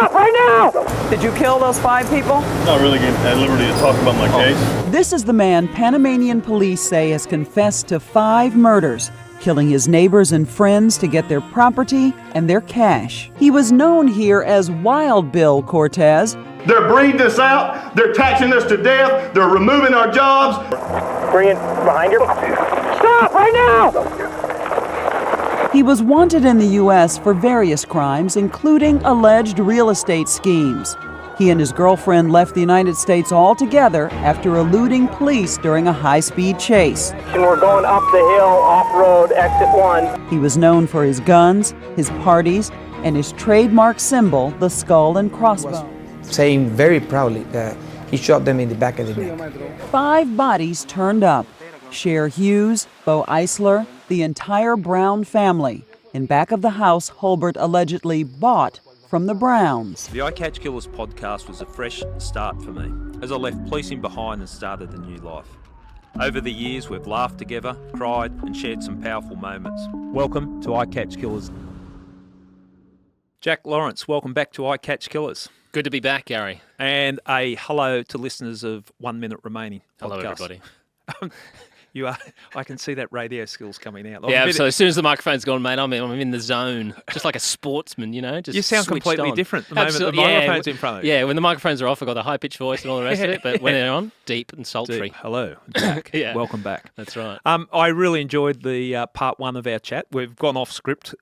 Stop right now! Did you kill those 5 people? Not really at liberty to talk about my case. This is the man Panamanian police say has confessed to 5 murders, killing his neighbors and friends to get their property and their cash. He was known here as Wild Bill Cortez. They're breeding us out. They're taxing us to death. They're removing our jobs. Bring it behind your... Stop right now! He was wanted in the U.S. for various crimes, including alleged real estate schemes. He and his girlfriend left the United States altogether after eluding police during a high-speed chase. And we're going up the hill, off-road, exit 1. He was known for his guns, his parties, and his trademark symbol, the skull and crossbones. Saying very proudly that he shot them in the back of the neck. 5 bodies turned up. Cher Hughes, Bo Eisler, the entire Brown family. In back of the house Holbert allegedly bought from the Browns. The I Catch Killers podcast was a fresh start for me, as I left policing behind and started a new life. Over the years, we've laughed together, cried, and shared some powerful moments. Welcome to I Catch Killers. Jack Laurence, welcome back to I Catch Killers. Good to be back, Gary. And a hello to listeners of 1 Minute Remaining podcast. Hello, everybody. You are. I can see that radio skills coming out. Yeah, so as soon as the microphone's gone, mate, I'm in the zone, just like a sportsman, you know. Just you sound completely on. different the moment the microphone's in front of you. Yeah, when the microphones are off, I've got a high-pitched voice and all the rest of it, but when they're on, deep and sultry. Deep. Hello, Jack. Yeah. Welcome back. That's right. I really enjoyed the part 1 of our chat. We've gone off script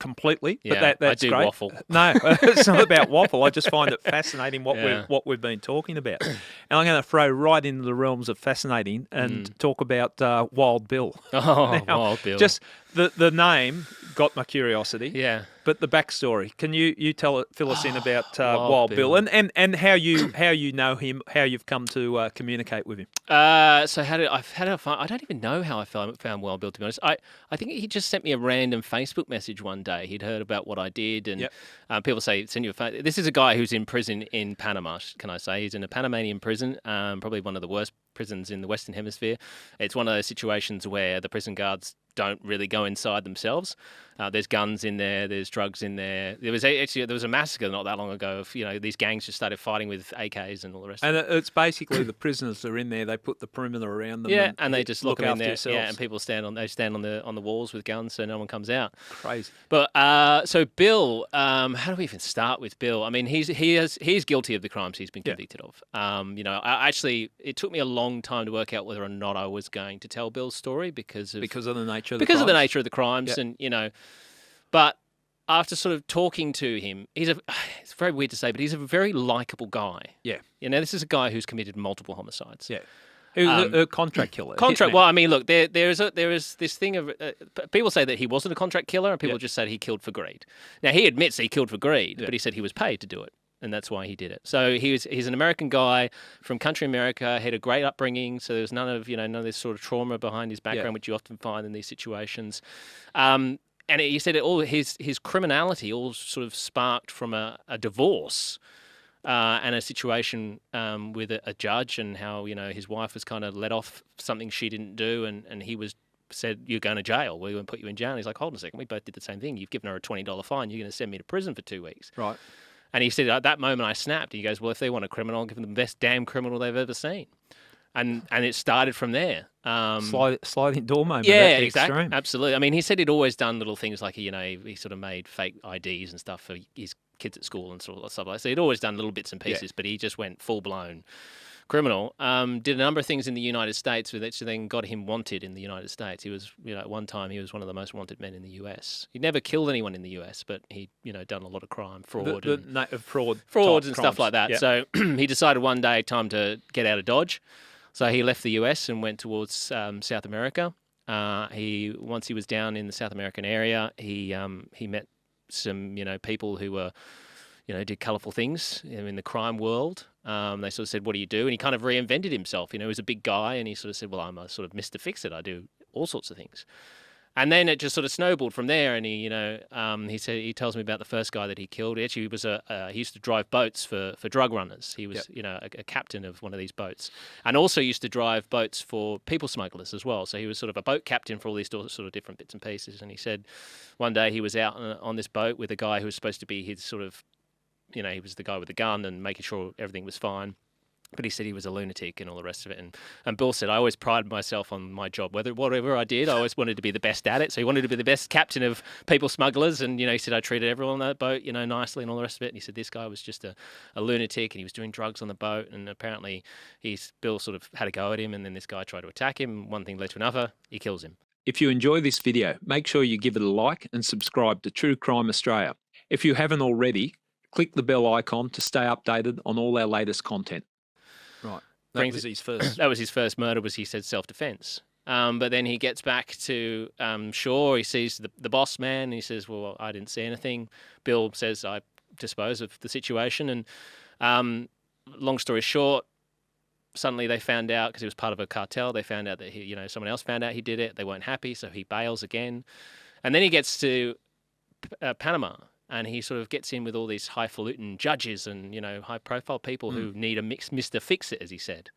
completely, yeah, but that's I do great. Waffle. No, it's not about waffle. I just find it fascinating what we've been talking about. And I'm going to throw right into the realms of fascinating and talk about Wild Bill. Oh, now, Wild Bill. Just the name got my curiosity. Yeah. But the backstory, can you fill us in about Wild Bill and how you know him, how you've come to communicate with him? So I don't even know how I found Wild Bill, to be honest. I think he just sent me a random Facebook message one day. He'd heard about what I did, and people say, send you a phone. This is a guy who's in prison in Panama, can I say. He's in a Panamanian prison, probably one of the worst prisons in the Western Hemisphere. It's one of those situations where the prison guards don't really go inside themselves. There's guns in there. There's drugs in there. There was a massacre not that long ago. Of, these gangs just started fighting with AKs and all the rest. And of it. It's basically the prisoners are in there. They put the perimeter around them. Yeah, and they just lock them in there. Yourselves. Yeah, and people stand on the walls with guns, so no one comes out. Crazy. But so Bill, how do we even start with Bill? I mean, he's guilty of the crimes he's been convicted of. It took me a long time to work out whether or not I was going to tell Bill's story because of the nature of the crimes, and But after sort of talking to him, it's very weird to say, but he's a very likable guy. Yeah. This is a guy who's committed multiple homicides. Yeah. Who's a contract killer. Well, I mean, look, there is this thing of people say that he wasn't a contract killer, and people just said he killed for greed. Now he admits he killed for greed, but he said he was paid to do it, and that's why he did it. So he's an American guy from country America. Had a great upbringing, so there's none of this sort of trauma behind his background, which you often find in these situations. And he said all his criminality all sort of sparked from a divorce and a situation with a judge, and how his wife was kind of let off something she didn't do, and he said, "You're going to jail. We're going to put you in jail." And he's like, "Hold on a second. We both did the same thing. You've given her a $20 fine. You're going to send me to prison for 2 weeks." Right. And he said, at that moment I snapped. He goes, "Well, if they want a criminal, I'll give them the best damn criminal they've ever seen." And it started from there. Sliding door moment. Yeah, exactly. Absolutely. I mean, he said he'd always done little things like, he sort of made fake IDs and stuff for his kids at school and sort of stuff like that. So he'd always done little bits and pieces, but he just went full-blown criminal. Did a number of things in the United States, which then got him wanted in the United States. He was, at one time, he was one of the most wanted men in the US. He'd never killed anyone in the US, but he'd, done a lot of crime, frauds and stuff like that. Yep. So he decided one day, time to get out of Dodge. So he left the US and went towards South America. Once he was down in the South American area, he met some people who were did colourful things in the crime world. They sort of said, "What do you do?" And he kind of reinvented himself. He was a big guy, and he sort of said, "Well, I'm a sort of Mr. Fix-It. I do all sorts of things." And then it just sort of snowballed from there. And he tells me about the first guy that he killed. He actually was he used to drive boats for drug runners. He was a captain of one of these boats, and also used to drive boats for people smugglers as well. So he was sort of a boat captain for all these sort of different bits and pieces. And he said one day he was out on this boat with a guy who was supposed to be his sort of he was the guy with the gun and making sure everything was fine. But he said he was a lunatic and all the rest of it. And Bill said, I always prided myself on my job. Whatever I did, I always wanted to be the best at it. So he wanted to be the best captain of people smugglers. And, he said, I treated everyone on that boat, nicely and all the rest of it. And he said, this guy was just a lunatic and he was doing drugs on the boat. And apparently Bill sort of had a go at him. And then this guy tried to attack him. One thing led to another. He kills him. If you enjoy this video, make sure you give it a like and subscribe to True Crime Australia. If you haven't already, click the bell icon to stay updated on all our latest content. Right. That was his first. That was his first murder, he said self-defense. But then he gets back to shore. He sees the boss man. And he says, well, I didn't see anything. Bill says, I dispose of the situation. And long story short, suddenly they found out, because he was part of a cartel, they found out that someone else found out he did it. They weren't happy, so he bails again. And then he gets to Panama. And he sort of gets in with all these highfalutin judges and, high-profile people who need a Mr. Fix-It, as he said.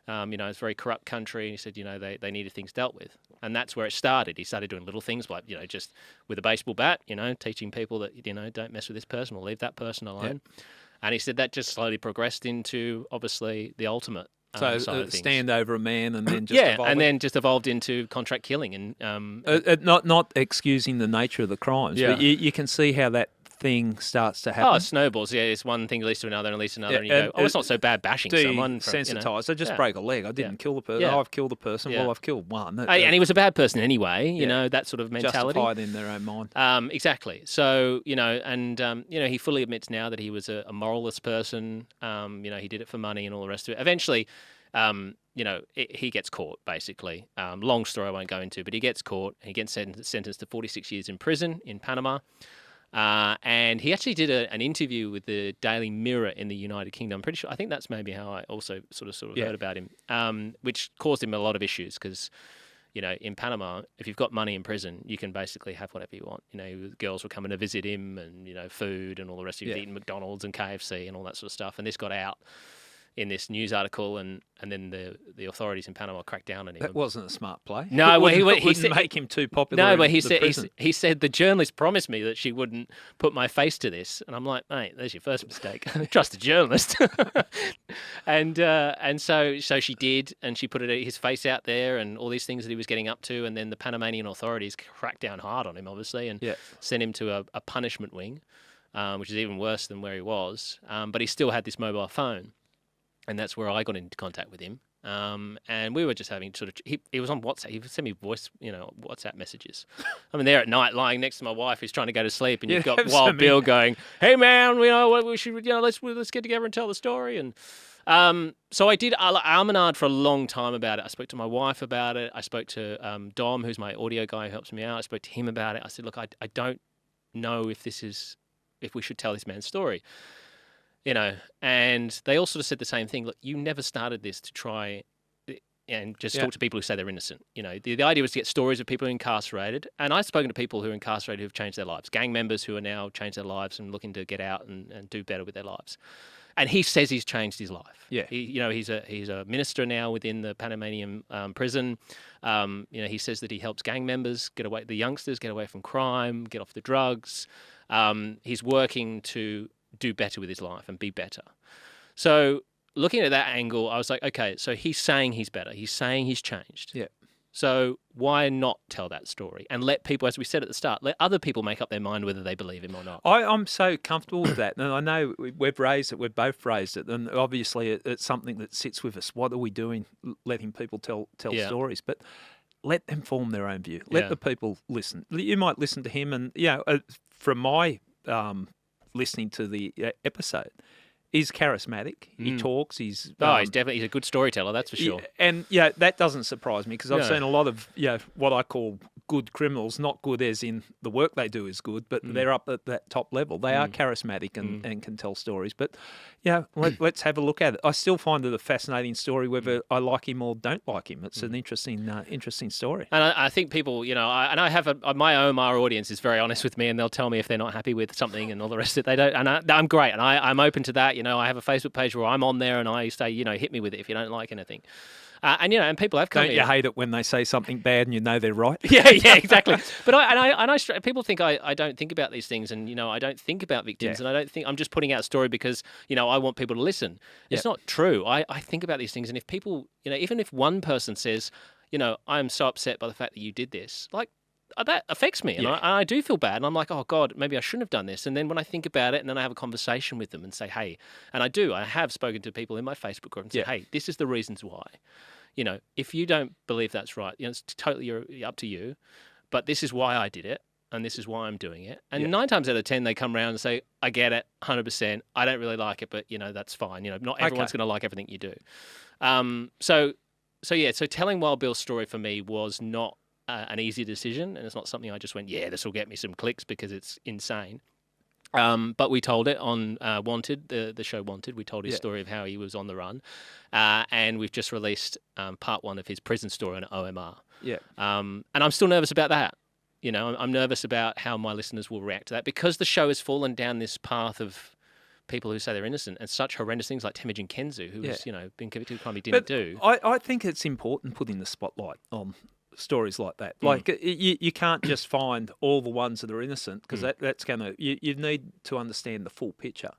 It's a very corrupt country. And he said, they needed things dealt with. And that's where it started. He started doing little things like, just with a baseball bat, teaching people that, don't mess with this person or leave that person alone. Yep. And he said that just slowly progressed into, obviously, the ultimate So stand over a man and then just then just evolved into contract killing. And not excusing the nature of the crimes, but you can see how that thing starts to happen. Oh, it snowballs. Yeah, it's one thing leads to another and leads to another. And you go, it's not so bad bashing someone. Desensitized. I just break a leg. I didn't kill the person. Oh, I've killed the person. Well, I've killed one. And he was a bad person anyway, that sort of mentality. Justified in their own mind. Exactly. So, he fully admits now that he was a moralless person. He did it for money and all the rest of it. Eventually, he gets caught, basically. Long story I won't go into, but he gets caught. He gets sentenced to 46 years in prison in Panama. And he actually did an interview with the Daily Mirror in the United Kingdom. I'm pretty sure. I think that's maybe how I also sort of heard about him, which caused him a lot of issues because, in Panama, if you've got money in prison, you can basically have whatever you want. Girls were coming to visit him and, food and all the rest of it, eating McDonald's and KFC and all that sort of stuff. And this got out in this news article, and then the authorities in Panama cracked down on him. That wasn't a smart play. No, he said make him too popular. No, but he said the journalist promised me that she wouldn't put my face to this, and I'm like, mate, there's your first mistake. Trust the journalist. and so she did, and she put his face out there, and all these things that he was getting up to, and then the Panamanian authorities cracked down hard on him, obviously, and sent him to a punishment wing, which is even worse than where he was. But he still had this mobile phone. And that's where I got into contact with him. And we were just having he was on WhatsApp. He would send me voice, WhatsApp messages. I'm there at night lying next to my wife who's trying to go to sleep. And you've got Wild Bill going, hey, man, we should, let's get together and tell the story. And so I did almanard for a long time about it. I spoke to my wife about it. I spoke to Dom, who's my audio guy who helps me out. I spoke to him about it. I said, look, I don't know if we should tell this man's story. And they all sort of said the same thing. Look, you never started this to try and just talk to people who say they're innocent. The idea was to get stories of people who are incarcerated. And I've spoken to people who are incarcerated who've changed their lives, gang members who are now changed their lives and looking to get out and do better with their lives. And he says he's changed his life. Yeah, he's a minister now within the Panamanian prison. He says that he helps gang members the youngsters get away from crime, get off the drugs. He's working to do better with his life and be better. So looking at that angle, I was like, okay, so he's saying he's better. He's saying he's changed. Yeah. So why not tell that story and let people, as we said at the start, let other people make up their mind whether they believe him or not? I'm so comfortable with that. And I know we've both raised it. And obviously it's something that sits with us. What are we doing letting people tell stories? But let them form their own view. Let the people listen. You might listen to him and, from my listening to the episode, he's charismatic. He talks. He's he's a good storyteller. That's for sure. And that doesn't surprise me because I've seen a lot of what I call good criminals. Not good as in the work they do is good, but they're up at that top level. They are charismatic and can tell stories. But let's have a look at it. I still find it a fascinating story, whether I like him or don't like him. It's an interesting story. And I think people, I have my OMR audience is very honest with me, and they'll tell me if they're not happy with something and all the rest of it. They don't, and I'm great, and I'm open to that. I have a Facebook page where I'm on there, and I say, hit me with it if you don't like anything. And you know, and people have come. Don't you hate it when they say something bad and you know they're right? Yeah, exactly. But people think I don't think about these things, and you know, I don't think about victims, and I don't think I'm just putting out a story because you know I want people to listen. It's not true. I think about these things, and if people, you know, even if one person says, you know, I'm so upset by the fact that you did this, like. That affects me, and I do feel bad, and I'm like, oh God, maybe I shouldn't have done this. And then when I think about it, and then I have a conversation with them and say, hey, and I have spoken to people in my Facebook group and said, hey, this is the reasons why. You know, if you don't believe that's right, you know, it's totally up to you, but this is why I did it, and this is why I'm doing it. And 9 times out of 10, they come around and say, I get it, 100%. I don't really like it, but you know, that's fine. You know, not everyone's going to like everything you do. So telling Wild Bill's story for me was not an easy decision, and it's not something I just went, this will get me some clicks because it's insane. But we told it on Wanted, the show Wanted. We told his story of how he was on the run, and we've just released part 1 of his prison story on OMR. And I'm still nervous about that. You know, I'm nervous about how my listeners will react to that because the show has fallen down this path of people who say they're innocent and such horrendous things like Temujin Kenzu, who was, you know, been convicted of a crime he didn't do. I think it's important putting the spotlight on stories like that. Like you can't just find all the ones that are innocent because that's going to, you need to understand the full picture.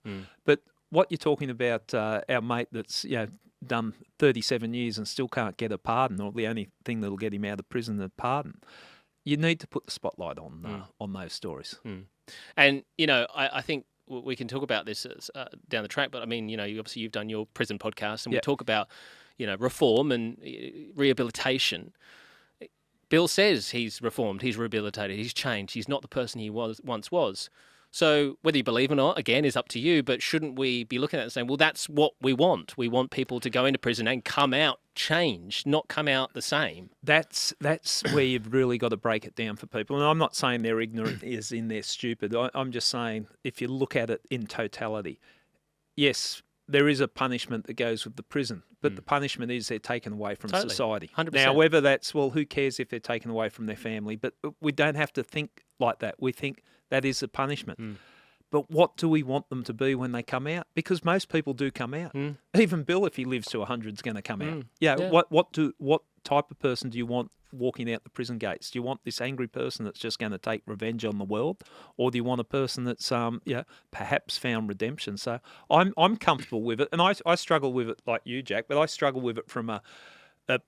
But what you're talking about, our mate that's, you know, done 37 years and still can't get a pardon, or the only thing that'll get him out of prison is a pardon, you need to put the spotlight on those stories. And, you know, I think we can talk about this down the track, but I mean, you know, obviously you've done your prison podcast and we talk about, you know, reform and rehabilitation. Bill says he's reformed, he's rehabilitated, he's changed, he's not the person he once was. So whether you believe or not, again, is up to you, but shouldn't we be looking at it and saying, well, that's what we want. We want people to go into prison and come out changed, not come out the same. That's where you've really got to break it down for people. And I'm not saying they're ignorant as in they're stupid. I'm just saying if you look at it in totality, yes, there is a punishment that goes with the prison, but the punishment is they're taken away from society. 100%. Now, whether that's, well, who cares if they're taken away from their family? But we don't have to think like that. We think that is a punishment. But what do we want them to be when they come out? Because most people do come out. Even Bill, if he lives to 100, is going to come out. What type of person do you want walking out the prison gates? Do you want this angry person that's just going to take revenge on the world, or do you want a person that's perhaps found redemption? So I'm comfortable with it, and I struggle with it like you, Jack, but I struggle with it from a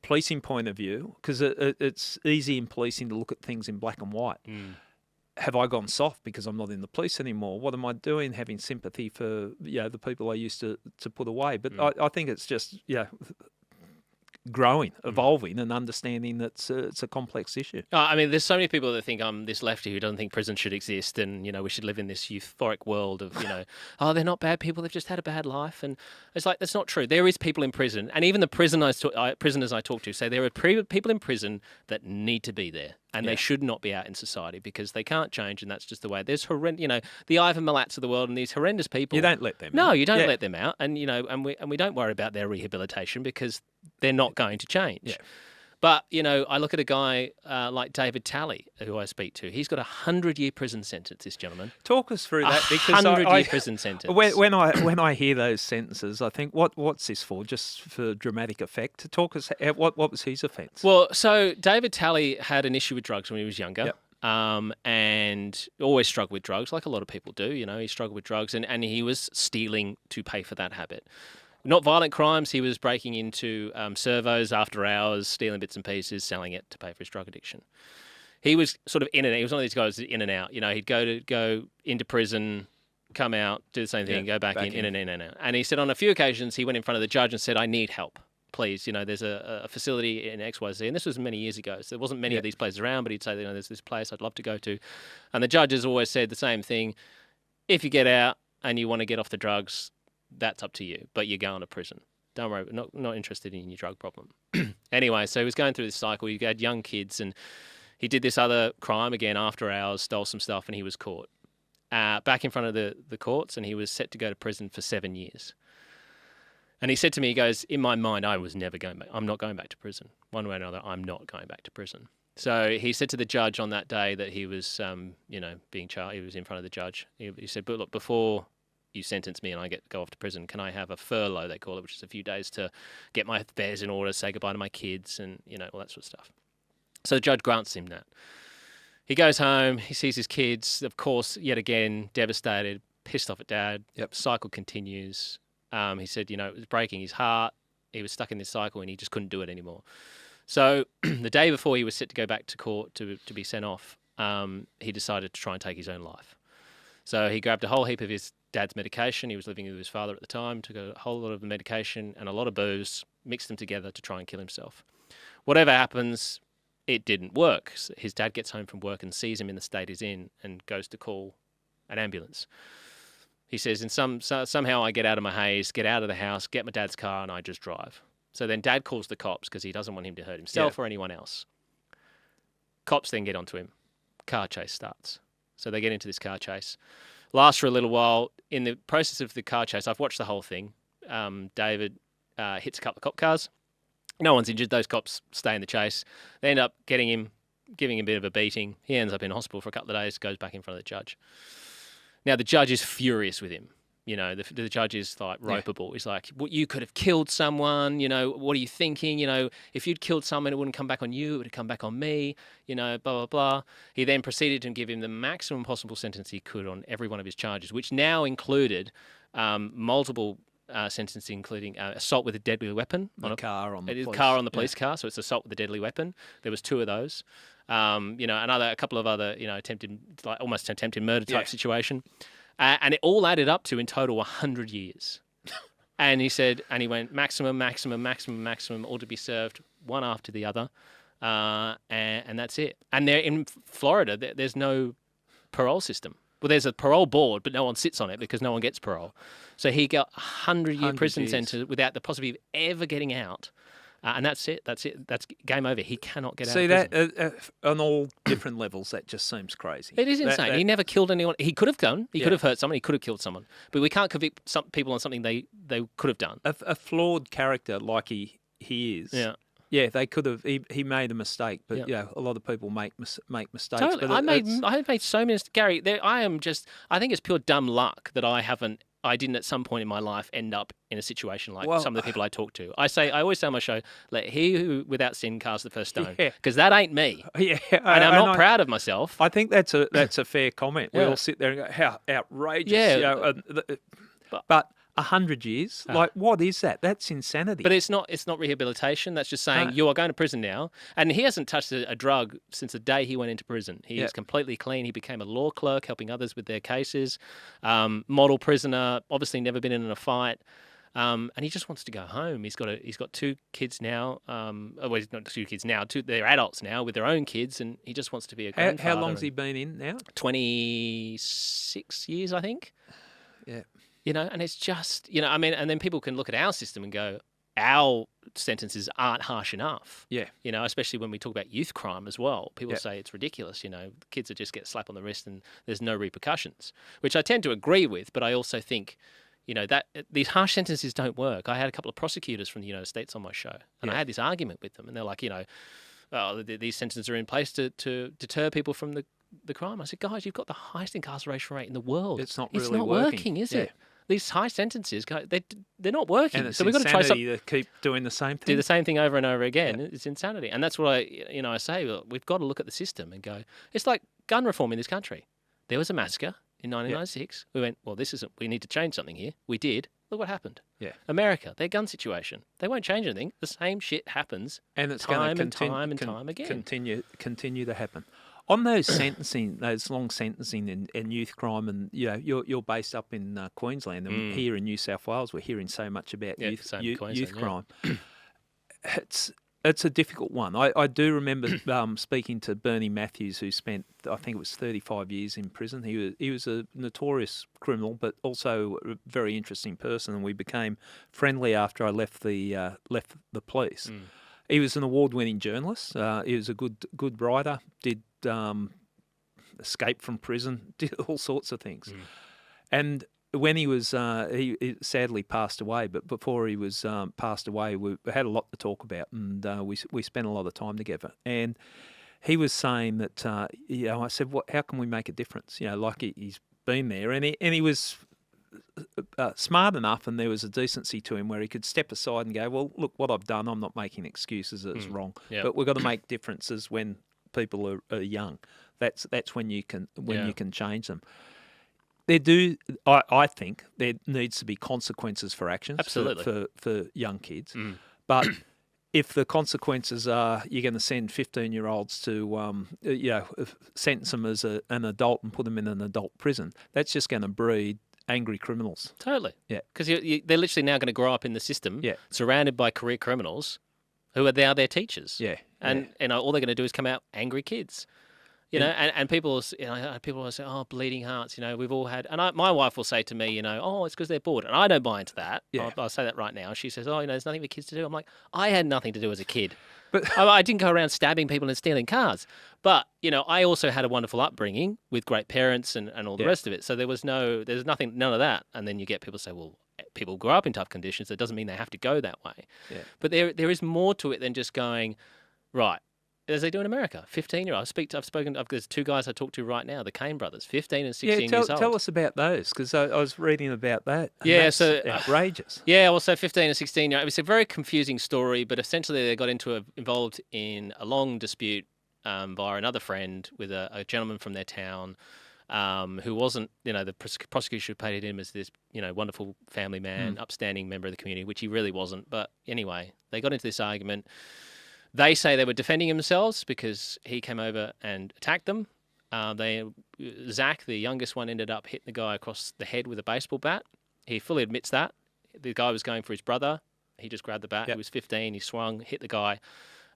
policing point of view because it's easy in policing to look at things in black and white. Have I gone soft because I'm not in the police anymore? What am I doing having sympathy for the people I used to put away? But I think it's just growing, evolving, and understanding that it's a complex issue. I mean, there's so many people that think I'm this lefty who doesn't think prison should exist, and you know we should live in this euphoric world of oh, they're not bad people, they've just had a bad life, and it's like that's not true. There is people in prison, and even the prisoners I talk to say there are people in prison that need to be there. And they should not be out in society because they can't change, and that's just the way. There's the Ivan Milats of the world, and these horrendous people. You don't let them. No, you don't let them out, and we don't worry about their rehabilitation because they're not going to change. Yeah. But I look at a guy like David Talley, who I speak to. He's got a 100-year prison sentence. This gentleman. Talk us through that because 100-year prison sentence. When I hear those sentences, I think, what's this for? Just for dramatic effect? Talk us. What was his offence? Well, so David Talley had an issue with drugs when he was younger. Yep. And always struggled with drugs, like a lot of people do. He struggled with drugs, and he was stealing to pay for that habit. Not violent crimes. He was breaking into servos after hours, stealing bits and pieces, selling it to pay for his drug addiction. He was sort of in and out. He was one of these guys in and out. He'd go into prison, come out, do the same thing, go back in and out. And he said on a few occasions he went in front of the judge and said, "I need help, please. There's a facility in XYZ." And this was many years ago, so there wasn't many of these places around. But he'd say, "There's this place I'd love to go to," and the judges always said the same thing: "If you get out and you want to get off the drugs, that's up to you, but you're going to prison. Don't worry, not interested in your drug problem." Anyway, so he was going through this cycle. He had young kids, and he did this other crime again after hours, stole some stuff, and he was caught back in front of the courts, and he was set to go to prison for 7 years. And he said to me, he goes, "In my mind, I was never going back. I'm not going back to prison. One way or another, I'm not going back to prison." So he said to the judge on that day that he was, being charged. He was in front of the judge. He said, "But look, before you sentence me and I go off to prison, can I have a furlough, they call it, which is a few days to get my affairs in order, say goodbye to my kids and, all that sort of stuff. So the judge grants him that. He goes home, he sees his kids, of course, yet again, devastated, pissed off at dad. Yep. Cycle continues. He said, it was breaking his heart. He was stuck in this cycle and he just couldn't do it anymore. So the day before he was set to go back to court to be sent off, he decided to try and take his own life. So he grabbed a whole heap of his dad's medication. He was living with his father at the time, took a whole lot of medication and a lot of booze, mixed them together to try and kill himself. Whatever happens, it didn't work. His dad gets home from work and sees him in the state he's in and goes to call an ambulance. He says, somehow I get out of my haze, get out of the house, get my dad's car, and I just drive. So then dad calls the cops because he doesn't want him to hurt himself or anyone else. Cops then get onto him. Car chase starts. So they get into this car chase. Lasts for a little while. In the process of the car chase, I've watched the whole thing. David hits a couple of cop cars. No one's injured. Those cops stay in the chase. They end up getting him, giving him a bit of a beating. He ends up in hospital for a couple of days, goes back in front of the judge. Now, the judge is furious with him. The judge is like ropeable. He's like, well, you could have killed someone. What are you thinking? If you'd killed someone, it wouldn't come back on you. It would have come back on me. Blah, blah, blah. He then proceeded to give him the maximum possible sentence he could on every one of his charges, which now included multiple sentences, including assault with a deadly weapon. A car on the police car. So it's assault with a deadly weapon. There was 2 of those. A couple of other, almost attempted murder type situation. And it all added up to, in total, 100 years. And he went maximum, all to be served, one after the other. And that's it. And there in Florida, there's no parole system. Well, there's a parole board, but no one sits on it because no one gets parole. So he got 100-year prison sentence without the possibility of ever getting out. And that's it. That's game over. He cannot get out of prison. That on all different levels, that just seems crazy. It is insane. He never killed anyone. He could have done. He could have hurt someone. He could have killed someone. But we can't convict some people on something they could have done. A flawed character like he is. Yeah. Yeah, they could have. He made a mistake, but a lot of people make mistakes. Totally. But I made so many. Gary, I think it's pure dumb luck that I didn't at some point in my life end up in a situation like some of the people I talk to. I always say on my show, let he who without sin cast the first stone, because that ain't me. Yeah, and I'm not proud of myself. I think that's a fair comment. We all sit there and go, how outrageous. Yeah. But 100 years, what is that? That's insanity. But it's not rehabilitation. That's just saying you are going to prison now. And he hasn't touched a drug since the day he went into prison. He is completely clean. He became a law clerk, helping others with their cases. Model prisoner, obviously never been in a fight. And he just wants to go home. He's got 2 kids now. He's not 2 kids now. They're adults now with their own kids, and he just wants to be a grandfather. How long's he been in now? 26 years, I think. Yeah. And it's just, and then people can look at our system and go, our sentences aren't harsh enough. Yeah. Especially when we talk about youth crime as well. People say it's ridiculous. Kids that just get a slap on the wrist and there's no repercussions, which I tend to agree with. But I also think, that these harsh sentences don't work. I had a couple of prosecutors from the United States on my show, and I had this argument with them, and they're like, these sentences are in place to deter people from the crime. I said, guys, you've got the highest incarceration rate in the world. It's not really working, is it? These high sentences, they're not working. And so we've got to try something. To keep doing the same thing. Do the same thing over and over again. Yeah. It's insanity. And that's what I say. Well, we've got to look at the system and go, it's like gun reform in this country. There was a massacre in 1996. We went, well, we need to change something here. We did. Look what happened. Yeah. America, their gun situation. They won't change anything. The same shit happens and it's time going to time again. Continue to happen. On those sentencing, those long sentencing and youth crime, and you're based up in Queensland, and here in New South Wales, we're hearing so much about youth crime. It's a difficult one. I do remember speaking to Bernie Matthews, who spent, I think it was 35 years in prison. He was a notorious criminal, but also a very interesting person, and we became friendly after I left the police. He was an award-winning journalist. He was a good writer. Did escape from prison. Did all sorts of things. And when he was, he sadly passed away. But before he was passed away, we had a lot to talk about, and we spent a lot of time together. And he was saying that, I said, how can we make a difference? Like he's been there, and he was smart enough, and there was a decency to him where he could step aside and go, well, look, what I've done, I'm not making excuses, it's wrong. Yep. But we've got to make differences when people are young. That's when you can you can change them. I think there needs to be consequences for actions Absolutely. for young kids. But if the consequences are you're going to send 15-year-olds to, sentence them as an adult and put them in an adult prison, that's just going to breed angry criminals. Totally. Yeah. Because they're literally now going to grow up in the system, surrounded by career criminals who are now their teachers. Yeah. And all they're going to do is come out angry kids. You know, and people, people will say, "Oh, bleeding hearts." You know, we've all had, and my wife will say to me, "Oh, it's because they're bored," and I don't buy into that. Yeah. I'll say that right now. She says, "Oh, there's nothing for kids to do." I'm like, I had nothing to do as a kid. But I didn't go around stabbing people and stealing cars. But I also had a wonderful upbringing with great parents and all the rest of it. So there's none of that. And then you get people say, "Well, people grow up in tough conditions. That doesn't mean they have to go that way." Yeah. But there is more to it than just going, right. As they do in America, 15-year-olds. There's two guys I talk to right now, the Kane brothers, 15 and 16 years old. Tell us about those, because I was reading about that. And Yeah, that's so outrageous. Yeah, well, so 15 and 16 year. It's a very confusing story, but essentially they got involved in a long dispute via another friend with a gentleman from their town who wasn't, the prosecution painted him as this, wonderful family man, upstanding member of the community, which he really wasn't. But anyway, they got into this argument. They say they were defending themselves because he came over and attacked them. Zach, the youngest one, ended up hitting the guy across the head with a baseball bat. He fully admits that. The guy was going for his brother. He just grabbed the bat. He was 15. He swung, hit the guy,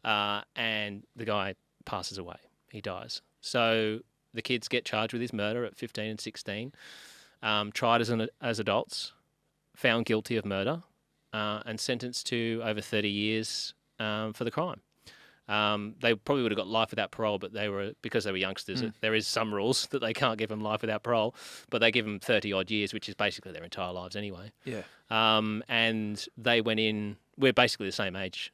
and the guy passes away. He dies. So the kids get charged with his murder at 15 and 16, tried as adults, found guilty of murder, and sentenced to over 30 years for the crime. They probably would have got life without parole, but because they were youngsters, there is some rules that they can't give them life without parole, but they give them 30 odd years, which is basically their entire lives anyway. Yeah. And they went in. We're basically the same age,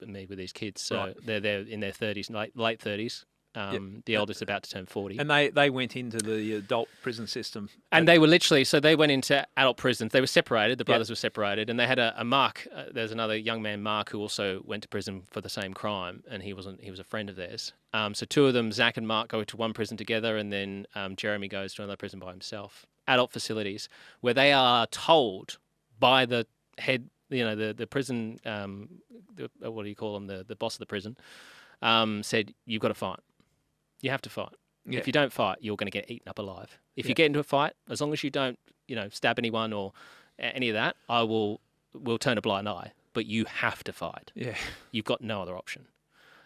me with these kids, so they're in their 30s, late 30s. The eldest about to turn 40. And they went into the adult prison system. And they were they went into adult prisons. They were separated, the brothers were separated, and they had a Mark, there's another young man, Mark, who also went to prison for the same crime, and he was a friend of theirs. So two of them, Zach and Mark, go to one prison together, and then Jeremy goes to another prison by himself. Adult facilities, where they are told by the head, the prison, what do you call them, the boss of the prison, said, "You've got to fight. You have to fight. Yeah. If you don't fight, you're going to get eaten up alive. If you get into a fight, as long as you don't, stab anyone or any of that, we'll turn a blind eye. But you have to fight. Yeah, you've got no other option."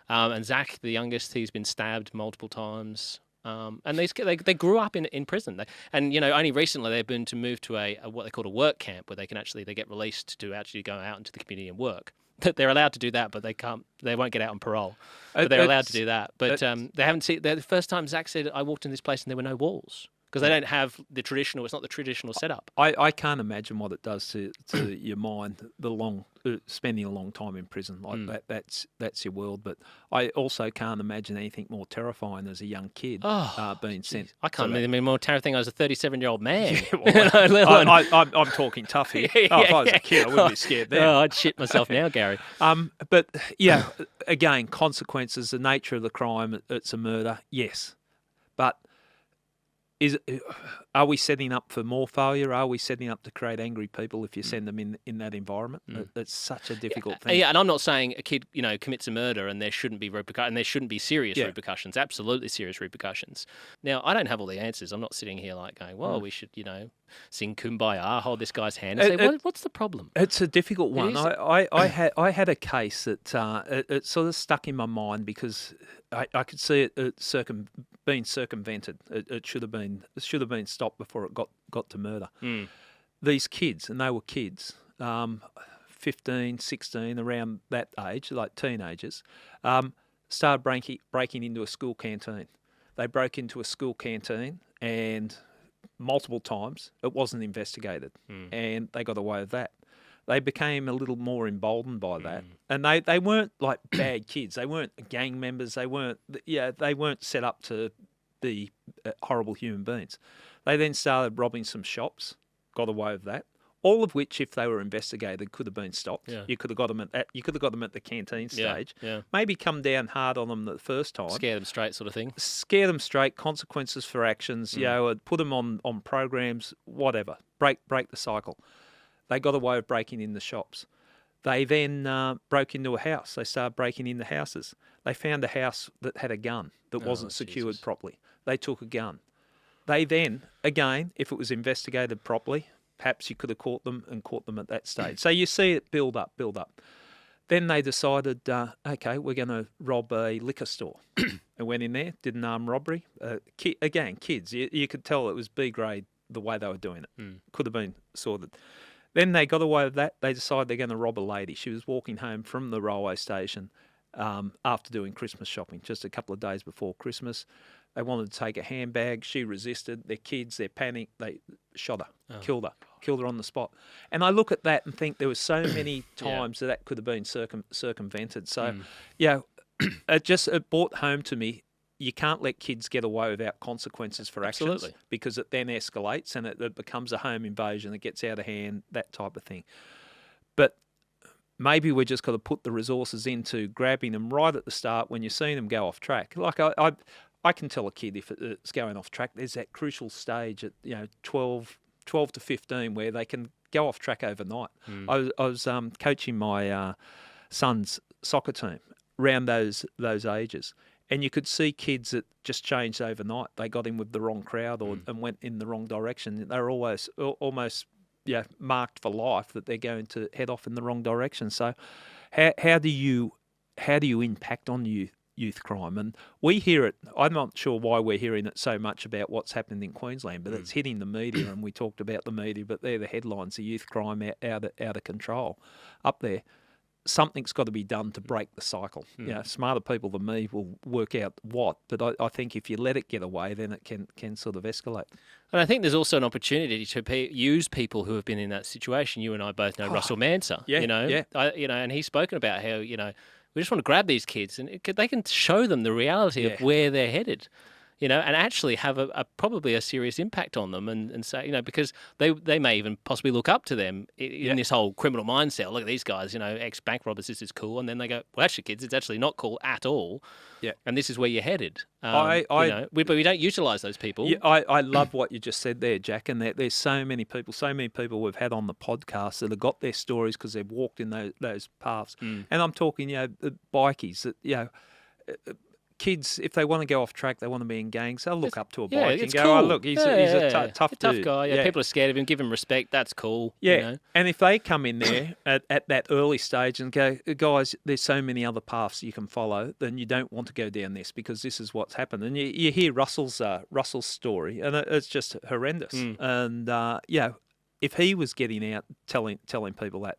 And Zach, the youngest, he's been stabbed multiple times. And they grew up in prison. Only recently they've been to move to a what they call a work camp, where they get released to actually go out into the community and work. They're allowed to do that, but they won't get out on parole. But they're allowed to do that. But they haven't seen. The first time Zach said, "I walked in this place and there were no walls," because they don't have the traditional. It's not the traditional setup. I can't imagine what it does to your mind. Spending a long time in prison like that. That's your world. But I also can't imagine anything more terrifying as a young kid being sent. I can't imagine any more terrifying as a 37-year-old man. I'm talking tough here. If I was a kid, I wouldn't be scared then. I'd shit myself now, Gary. But yeah, again, consequences. The nature of the crime. It's a murder. Yes, but. Are we setting up for more failure? Are we setting up to create angry people if you send them in that environment? It's such a difficult thing. Yeah, and I'm not saying a kid, commits a murder and there shouldn't be and there shouldn't be serious repercussions. Absolutely serious repercussions. Now, I don't have all the answers. I'm not sitting here like going, "Well, we should, sing Kumbaya, hold this guy's hand," and say, "What's the problem?" It's a difficult one. I had a case that it sort of stuck in my mind because I could see it being circumvented. It should have been stopped before it got to murder. These kids, and they were kids, 15, 16, around that age, like teenagers, started breaking into a school canteen. They broke into a school canteen and multiple times it wasn't investigated, and they got away with that. They became a little more emboldened by that, and they weren't like bad kids. They weren't gang members. They weren't set up to be horrible human beings. They then started robbing some shops got away with that. All of which, if they were investigated, could have been stopped. Yeah. You could have got them at the canteen stage. Yeah. Maybe come down hard on them the first time. Scare them straight, sort of thing. Scare them straight. Consequences for actions. Put them on programs. Whatever. Break the cycle. They got away with breaking in the shops. They then broke into a house. They started breaking into houses. They found a house that had a gun that wasn't secured properly. They took a gun. They then, again, if it was investigated properly, perhaps you could have caught them at that stage. So you see it build up. Then they decided, okay, we're going to rob a liquor store. And went in there, did an armed robbery. Kids. You could tell it was B grade the way they were doing it. Could have been sorted. Then they got away with that. They decided they're going to rob a lady. She was walking home from the railway station after doing Christmas shopping, just a couple of days before Christmas. They wanted to take a handbag. She resisted. Their kids, they're panicked. They shot her, killed her on the spot. And I look at that and think there were so many times that could have been circumvented. So, it brought home to me, you can't let kids get away without consequences for actions, because it then escalates and it becomes a home invasion. It gets out of hand, that type of thing. But maybe we just got to put the resources into grabbing them right at the start when you're seeing them go off track. Like I can tell a kid if it's going off track. There's that crucial stage at 12 to 15 where they can go off track overnight. I was coaching my son's soccer team around those ages, and you could see kids that just changed overnight. They got in with the wrong crowd and went in the wrong direction. They were almost marked for life that they're going to head off in the wrong direction. So how do you impact on youth crime? And we hear it. I'm not sure why we're hearing it so much about what's happening in Queensland, but it's hitting the media, and we talked about the media, but they're the headlines, the youth crime out of control up there. Something's got to be done to break the cycle. Smarter people than me will work out what, but I think if you let it get away, then it can sort of escalate. And I think there's also an opportunity to use people who have been in that situation. You and I both know Russell Manser. And he's spoken about how we just want to grab these kids and they can show them the reality of where they're headed. And actually have probably a serious impact on them and say, because they may even possibly look up to them in this whole criminal mindset. Look at these guys, ex-bank robbers, this is cool. And then they go, well, actually, kids, it's actually not cool at all. Yeah. And this is where you're headed. But we don't utilise those people. Yeah, I love what you just said there, Jack, and there's so many people we've had on the podcast that have got their stories because they've walked in those paths. And I'm talking, bikies that, kids, if they want to go off track, they want to be in gangs, they'll look up to a bike and go, cool. Oh, look, he's a tough dude. Guy. Yeah. People are scared of him, give him respect, that's cool. Yeah, and if they come in there at that early stage and go, guys, there's so many other paths you can follow, then you don't want to go down this because this is what's happened. And you hear Russell's story, and it's just horrendous. And, if he was getting out telling people that,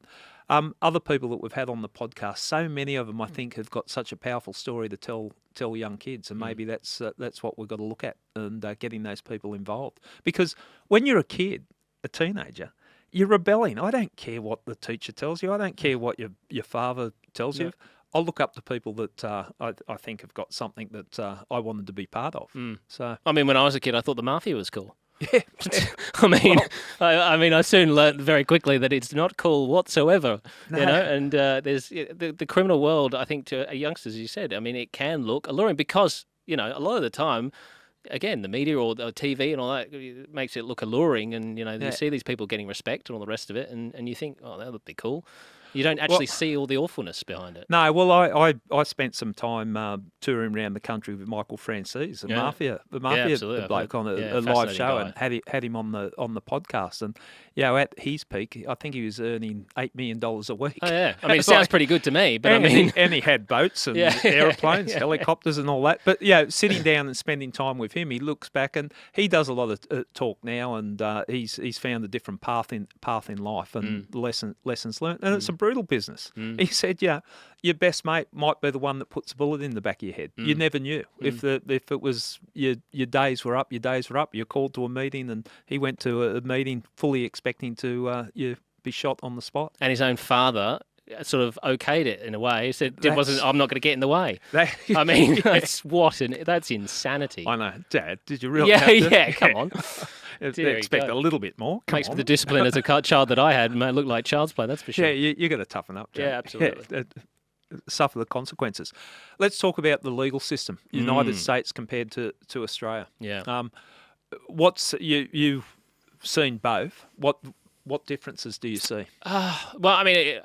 other people that we've had on the podcast, so many of them, I think, have got such a powerful story to tell young kids, and maybe that's what we've got to look at, and getting those people involved. Because when you're a kid, a teenager, you're rebelling. I don't care what the teacher tells you. I don't care what your father tells you. I'll look up to people that I think have got something that I wanted to be part of. So, I mean, when I was a kid, I thought the mafia was cool. Yeah. I soon learned very quickly that it's not cool whatsoever, and there's the criminal world, I think, to youngsters, as you said, it can look alluring because, a lot of the time, again, the media or the TV and all that makes it look alluring, and, you see these people getting respect and all the rest of it, and you think, oh, that would be cool. You don't actually see all the awfulness behind it. No, well, I spent some time touring around the country with Michael Francis, the mafia bloke, on a live show, and had him on the podcast. And at his peak, I think he was earning $8 million a week. Oh yeah, it sounds pretty good to me. But and he had boats and aeroplanes, helicopters, and all that. But sitting down and spending time with him, he looks back and he does a lot of talk now, and he's found a different path in life and lessons learned, and it's a brutal business. He said, your best mate might be the one that puts a bullet in the back of your head. You never knew. If it was your days were up, you're called to a meeting, and he went to a meeting fully expecting to be shot on the spot. And his own father sort of okayed it in a way. He said, I'm not going to get in the way. I mean, that's insanity. I know. Dad, did you really Yeah, have to? yeah, come on. Expect a little bit more. Come Makes on. for the discipline as a child that I had look like child's play, that's for sure. Yeah, you got to toughen up, Jack. Yeah, absolutely. Suffer the consequences. Let's talk about the legal system, United States compared to Australia. Yeah. You've seen both. What differences do you see? Well, I mean,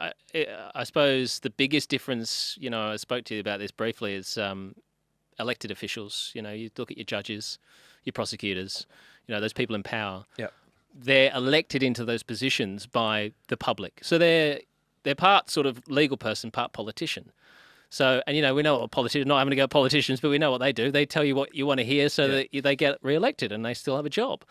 I suppose the biggest difference, I spoke to you about this briefly, is elected officials. You look at your judges, your prosecutors, those people in power. Yep. They're elected into those positions by the public. So they're part sort of legal person, part politician. So, and we know what politicians, not having to go politicians, but we know what they do. They tell you what you want to hear so that they get re-elected and they still have a job.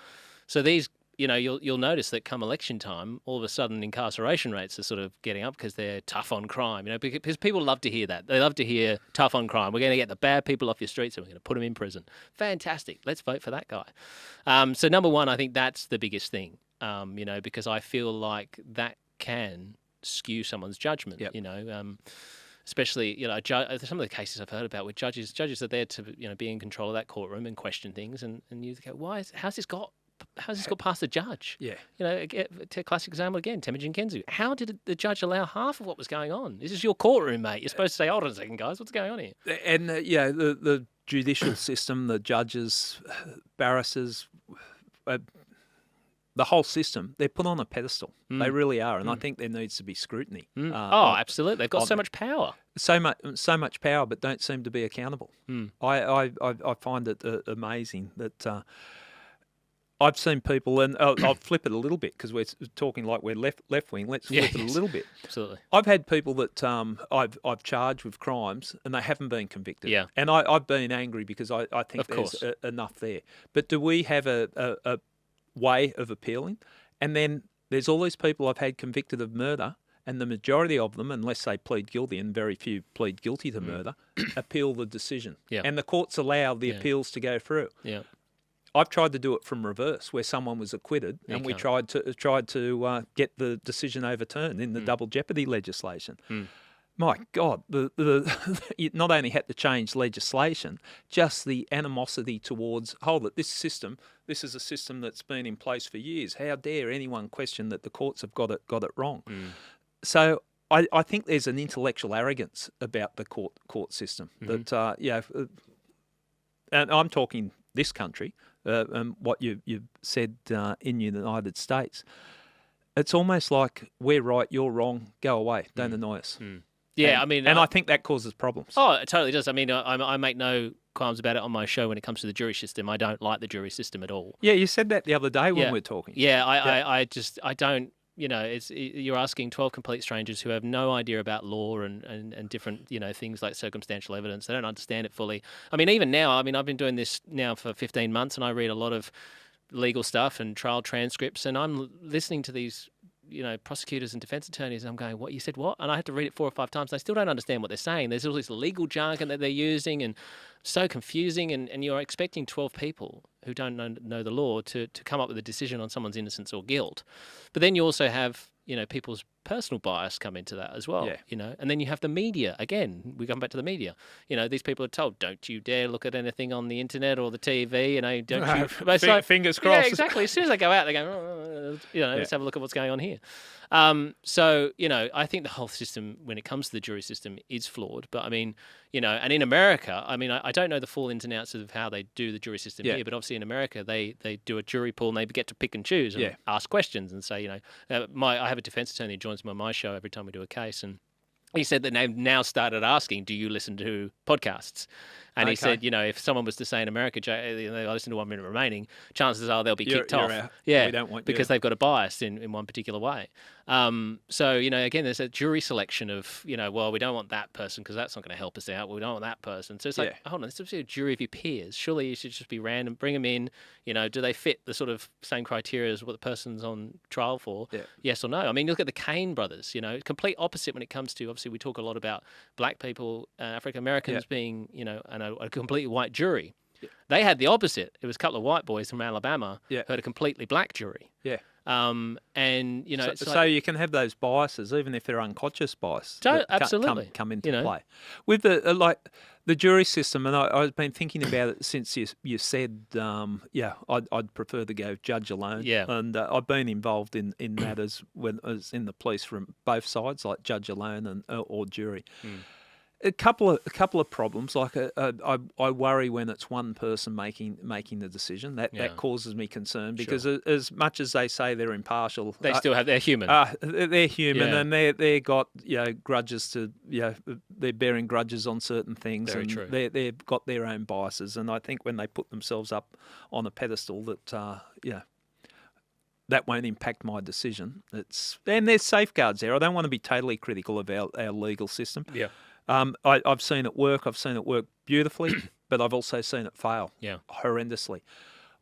So these, you'll notice that come election time, all of a sudden incarceration rates are sort of getting up because they're tough on crime, because people love to hear that. They love to hear tough on crime. We're going to get the bad people off your streets and we're going to put them in prison. Fantastic. Let's vote for that guy. So number one, I think that's the biggest thing, because I feel like that can skew someone's judgment, especially, some of the cases I've heard about with judges are there to, be in control of that courtroom and question things. And you go, how's this got past the judge? Yeah. To classic example again, Temujin Kenzu. How did the judge allow half of what was going on? This is your courtroom, mate. You're supposed to say, hold on a second, guys, what's going on here? And, the judicial system, the judges, barristers, the whole system, they're put on a pedestal. They really are. And I think there needs to be scrutiny. Absolutely. They've got so much power. So much power, but don't seem to be accountable. I find it amazing that I've seen people, and I'll flip it a little bit because we're talking like we're left wing. Let's flip it a little bit. Absolutely. I've had people that I've charged with crimes and they haven't been convicted. Yeah. And I've been angry because I think there's enough there. But do we have a way of appealing? And then there's all these people I've had convicted of murder, and the majority of them, unless they plead guilty, and very few plead guilty to murder, appeal the decision. Yeah. And the courts allow the appeals to go through. Yeah. I've tried to do it from reverse, where someone was acquitted, and we tried to get the decision overturned in the double jeopardy legislation. My God, it not only had to change legislation, just the animosity towards, this is a system that's been in place for years. How dare anyone question that the courts have got it wrong? So I think there's an intellectual arrogance about the court system that and I'm talking this country. What you've said in the United States, it's almost like we're right, you're wrong, go away, don't annoy us. Yeah, and I think that causes problems. Oh, it totally does. I mean, I make no qualms about it on my show when it comes to the jury system. I don't like the jury system at all. Yeah, you said that the other day when we were talking. Yeah, I don't. You're asking 12 complete strangers who have no idea about law and different, things like circumstantial evidence. They don't understand it fully. I mean, even now, I've been doing this now for 15 months and I read a lot of legal stuff and trial transcripts, and I'm listening to these, prosecutors and defense attorneys, and I'm going, what, you said what? And I had to read it 4 or 5 times. I still don't understand what they're saying. There's all this legal jargon that they're using and so confusing, and you're expecting 12 people who don't know the law to come up with a decision on someone's innocence or guilt. But then you also have, people's personal bias come into that as well, and then you have the media. Again, we come back to the media. These people are told, don't you dare look at anything on the internet or the TV, don't you... Fingers crossed. Yeah, exactly. As soon as they go out, they go, let's have a look at what's going on here. So, I think the whole system, when it comes to the jury system, is flawed. But I mean, and in America, I don't know the full ins and outs of how they do the jury system here, but obviously in America, they do a jury pool and they get to pick and choose and ask questions and say, I have a defense attorney who joins me on my show every time we do a case, and he said that they've now started asking, do you listen to podcasts? And he said, if someone was to say in America, I listen to 1 minute remaining, chances are they'll be kicked off. Out. Yeah, we don't want because they've got a bias in one particular way. So, again, there's a jury selection of, well, we don't want that person because that's not going to help us out. We don't want that person. So it's like, hold on, this is a jury of your peers. Surely you should just be random, bring them in. Do they fit the sort of same criteria as what the person's on trial for? Yeah. Yes or no? I mean, look at the Cain brothers, complete opposite when it comes to, obviously, we talk a lot about black people, African Americans being, a completely white jury. Yeah. They had the opposite. It was a couple of white boys from Alabama who had a completely black jury. Yeah. And you know, it's so you can have those biases, even if they're unconscious bias. that absolutely come into play with the jury system. And I've been thinking about it since you said, I'd prefer to go judge alone. Yeah. And I've been involved in that as in the police from both sides, like judge alone and or jury. A couple of problems. Like I worry when it's one person making the decision. That causes me concern because as much as they say they're impartial, they still have they're human. They're human, and they got grudges to they're bearing grudges on certain things, Very and true. They've got their own biases. And I think when they put themselves up on a pedestal, that won't impact my decision. And there's safeguards there. I don't want to be totally critical of our legal system. Yeah. I've seen it work. I've seen it work beautifully, but I've also seen it fail horrendously.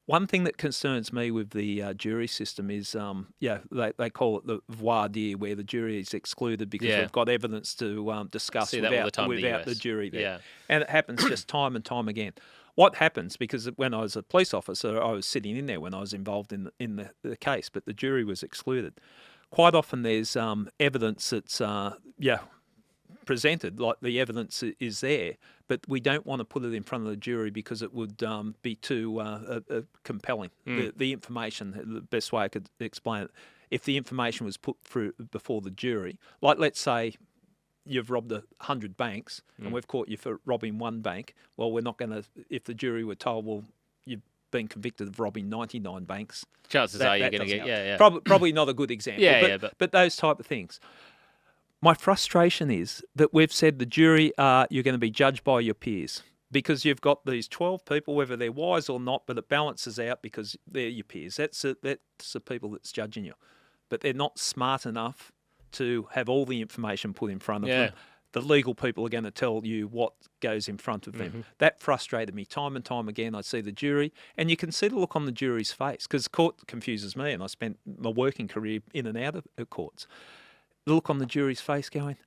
One thing that concerns me with the jury system is, they call it the voir dire, where the jury is excluded because we've got evidence to discuss without the jury there. Yeah. And it happens just time and time again. What happens, because when I was a police officer, I was sitting in there when I was involved in the case, but the jury was excluded. Quite often there's evidence that's, presented, like the evidence is there, but we don't want to put it in front of the jury because it would be too compelling. The information, the best way I could explain it, if the information was put through before the jury, like let's say you've robbed 100 banks and we've caught you for robbing one bank, well, we're not going to, if the jury were told, well, you've been convicted of robbing 99 banks. Chances are you're going to get, Probably not a good example, but those type of things. My frustration is that we've said the jury you're going to be judged by your peers because you've got these 12 people, whether they're wise or not, but it balances out because they're your peers. That's the people that's judging you. But they're not smart enough to have all the information put in front of them. The legal people are going to tell you what goes in front of them. That frustrated me time and time again. I see the jury, and you can see the look on the jury's face because court confuses me, and I spent my working career in and out of courts. The look on the jury's face going,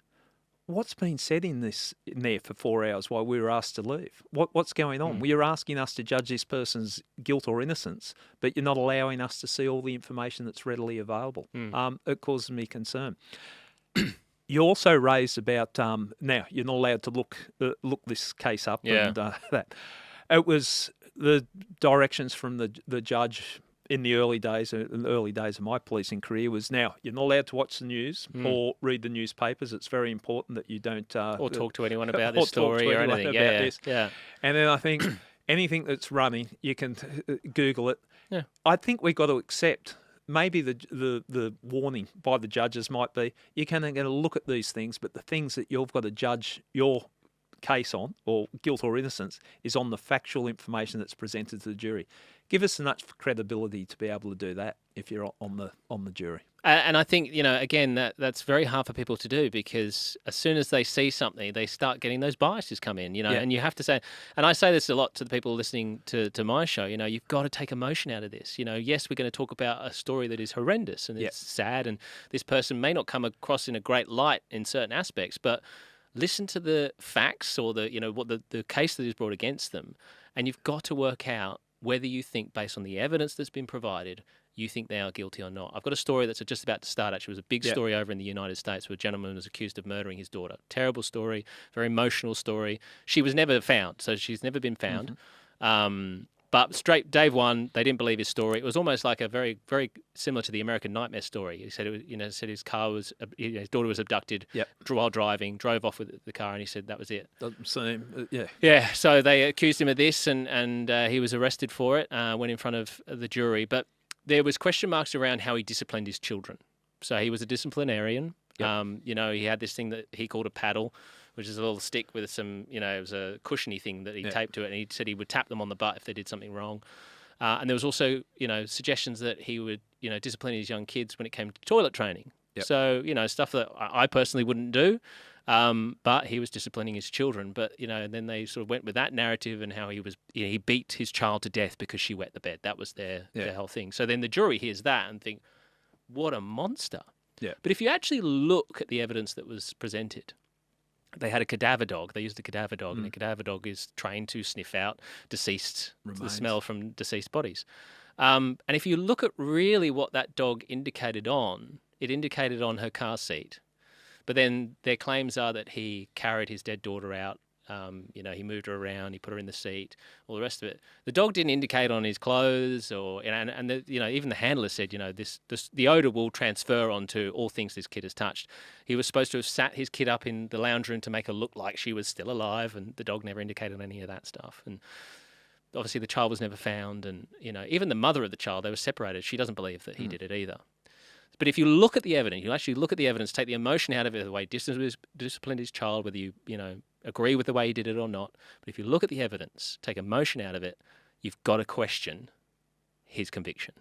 what's been said in there for 4 hours while we were asked to leave? What's going on? Well, you're asking us to judge this person's guilt or innocence, but you're not allowing us to see all the information that's readily available. It causes me concern. You also raised about now you're not allowed to look this case up and that. It was the directions from the judge in the early days of my policing career was now you're not allowed to watch the news or read the newspapers. It's very important that you don't or talk to anyone about this story or anything. Yeah. And then I think anything that's running, you can Google it. Yeah. I think we've got to accept. Maybe the warning by the judges might be you can look at these things, but the things that you've got to judge your case on, or guilt or innocence, is on the factual information that's presented to the jury. Give us enough credibility to be able to do that if you're on the jury. And I think, again, that's very hard for people to do because as soon as they see something, they start getting those biases come in, and you have to say, and I say this a lot to the people listening to my show, you've got to take emotion out of this. Yes, we're going to talk about a story that is horrendous and it's sad, and this person may not come across in a great light in certain aspects, but listen to the facts or the case that is brought against them, and you've got to work out whether you think, based on the evidence that's been provided, you think they are guilty or not. I've got a story that's just about to start, actually. It was a big story over in the United States where a gentleman was accused of murdering his daughter. Terrible story, very emotional story. She was never found, so she's never been found. But straight day one, they didn't believe his story. It was almost like a very, very similar to the American Nightmare story. He said, his car was, his daughter was abducted while driving, drove off with the car, and he said that was it. Doesn't seem, Yeah. So they accused him of this, and he was arrested for it. Went in front of the jury, but there was question marks around how he disciplined his children. So he was a disciplinarian. He had this thing that he called a paddle, which is a little stick with some, it was a cushiony thing that he taped to it, and he said he would tap them on the butt if they did something wrong. And there was also, suggestions that he would, discipline his young kids when it came to toilet training. So, stuff that I personally wouldn't do, but he was disciplining his children. But, and then they sort of went with that narrative and how he was, he beat his child to death because she wet the bed. That was their whole thing. So then the jury hears that and think, what a monster. Yeah. But if you actually look at the evidence that was presented, they had a cadaver dog. They used a cadaver dog, and the cadaver dog is trained to sniff out the smell from deceased bodies. And if you look at really what that dog indicated on, it indicated on her car seat. But then their claims are that he carried his dead daughter out. He moved her around, he put her in the seat, all the rest of it. The dog didn't indicate on his clothes, even the handler said, the odor will transfer onto all things this kid has touched. He was supposed to have sat his kid up in the lounge room to make her look like she was still alive, and the dog never indicated any of that stuff. And obviously the child was never found, and even the mother of the child, they were separated. She doesn't believe that he did it either. But if you look at the evidence, you actually look at the evidence, take the emotion out of it, the way he disciplined his child, whether you agree with the way he did it or not. But if you look at the evidence, take emotion out of it, you've got to question his conviction.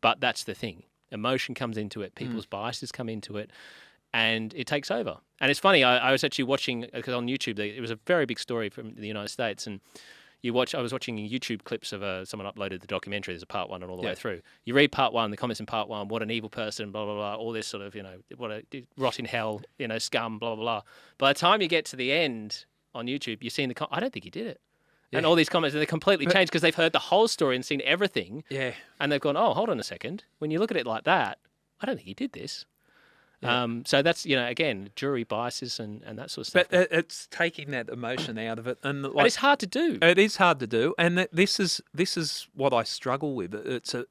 But that's the thing. Emotion comes into it, people's biases come into it, and it takes over. And it's funny, I was actually watching, because on YouTube, it was a very big story from the United States, and I was watching YouTube clips of someone uploaded the documentary. There's a part 1 and all the way through. You read part 1, the comments in part 1, what an evil person, blah, blah, blah, all this sort of, what a rot in hell, scum, blah, blah, blah. By the time you get to the end on YouTube, you're seeing I don't think he did it. Yeah. And all these comments, and they're completely changed because they've heard the whole story and seen everything. Yeah. And they've gone, oh, hold on a second. When you look at it like that, I don't think he did this. Yeah. So that's, again, jury biases and that sort of stuff. But it's taking that emotion out of it. And but it's hard to do. It is hard to do. And this is what I struggle with.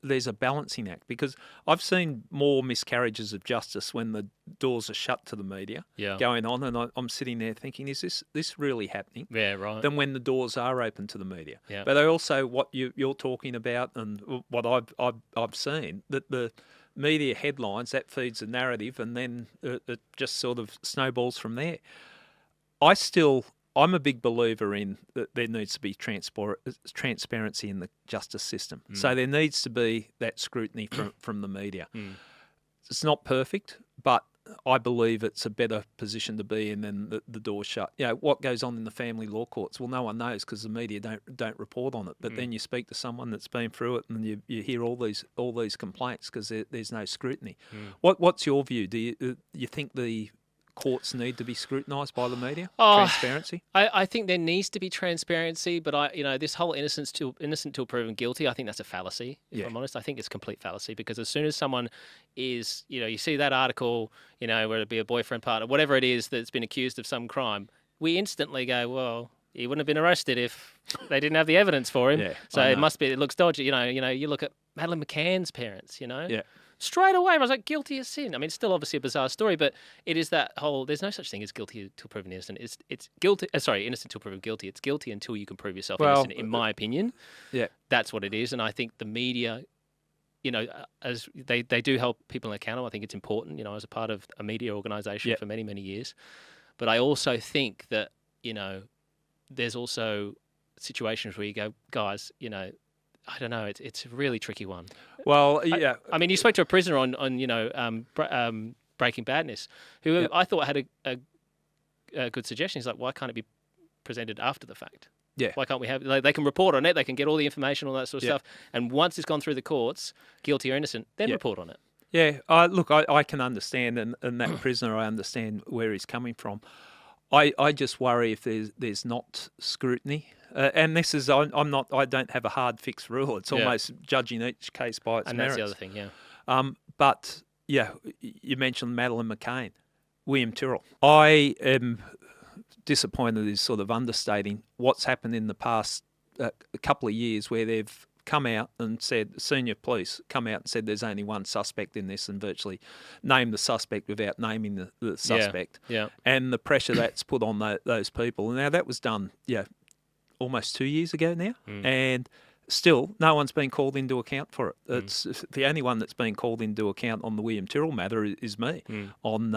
There's a balancing act, because I've seen more miscarriages of justice when the doors are shut to the media going on. And I'm sitting there thinking, is this really happening? Yeah, right. Than when the doors are open to the media. Yeah. But also what you're talking about, and what I've seen, that the media headlines, that feeds the narrative, and then it just sort of snowballs from there. I'm a big believer in that there needs to be transparency in the justice system. So there needs to be that scrutiny from the media. It's not perfect, but I believe it's a better position to be in than the door shut. What goes on in the family law courts? Well, no one knows because the media don't report on it. But then you speak to someone that's been through it, and you hear all these complaints because there's no scrutiny. What's your view? Do you think the courts need to be scrutinised by the media? Transparency? I think there needs to be transparency, but this whole innocent till proven guilty, I think that's a fallacy, if I'm honest. I think it's a complete fallacy, because as soon as someone is, you see that article, whether it be a boyfriend, partner, whatever it is that's been accused of some crime, we instantly go, well, he wouldn't have been arrested if they didn't have the evidence for him. So it looks dodgy. You look at Madeleine McCann's parents, straight away, I was like, guilty as sin. I mean, it's still obviously a bizarre story, but it is that whole, there's no such thing as guilty till proven innocent. It's guilty, innocent till proven guilty. It's guilty until you can prove yourself innocent, in my opinion. Yeah. That's what it is. And I think the media, as they do help people accountable. I think it's important, I was a part of a media organisation for many, many years. But I also think that, there's also situations where you go, guys, I don't know. It's a really tricky one. Well, yeah. I mean, you spoke to a prisoner on Breaking Badness, who I thought had a good suggestion. He's like, why can't it be presented after the fact? Yeah. Why can't we have? They can report on it. They can get all the information, all that sort of stuff. And once it's gone through the courts, guilty or innocent, then report on it. Yeah. Look, I can understand, and that prisoner, I understand where he's coming from. I just worry if there's not scrutiny. And this is, I don't have a hard fixed rule. It's almost judging each case by its merits. And that's the other thing, But, you mentioned Madeleine McCann, William Tyrrell. I am disappointed is sort of understating what's happened in the past couple of years, where they've come out and said, senior police come out and said there's only one suspect in this, and virtually named the suspect without naming the suspect. Yeah. And the pressure that's put on those people. Now, that was done, almost 2 years ago now, and still no one's been called into account for it. It's the only one that's been called into account on the William Tyrrell matter is me. On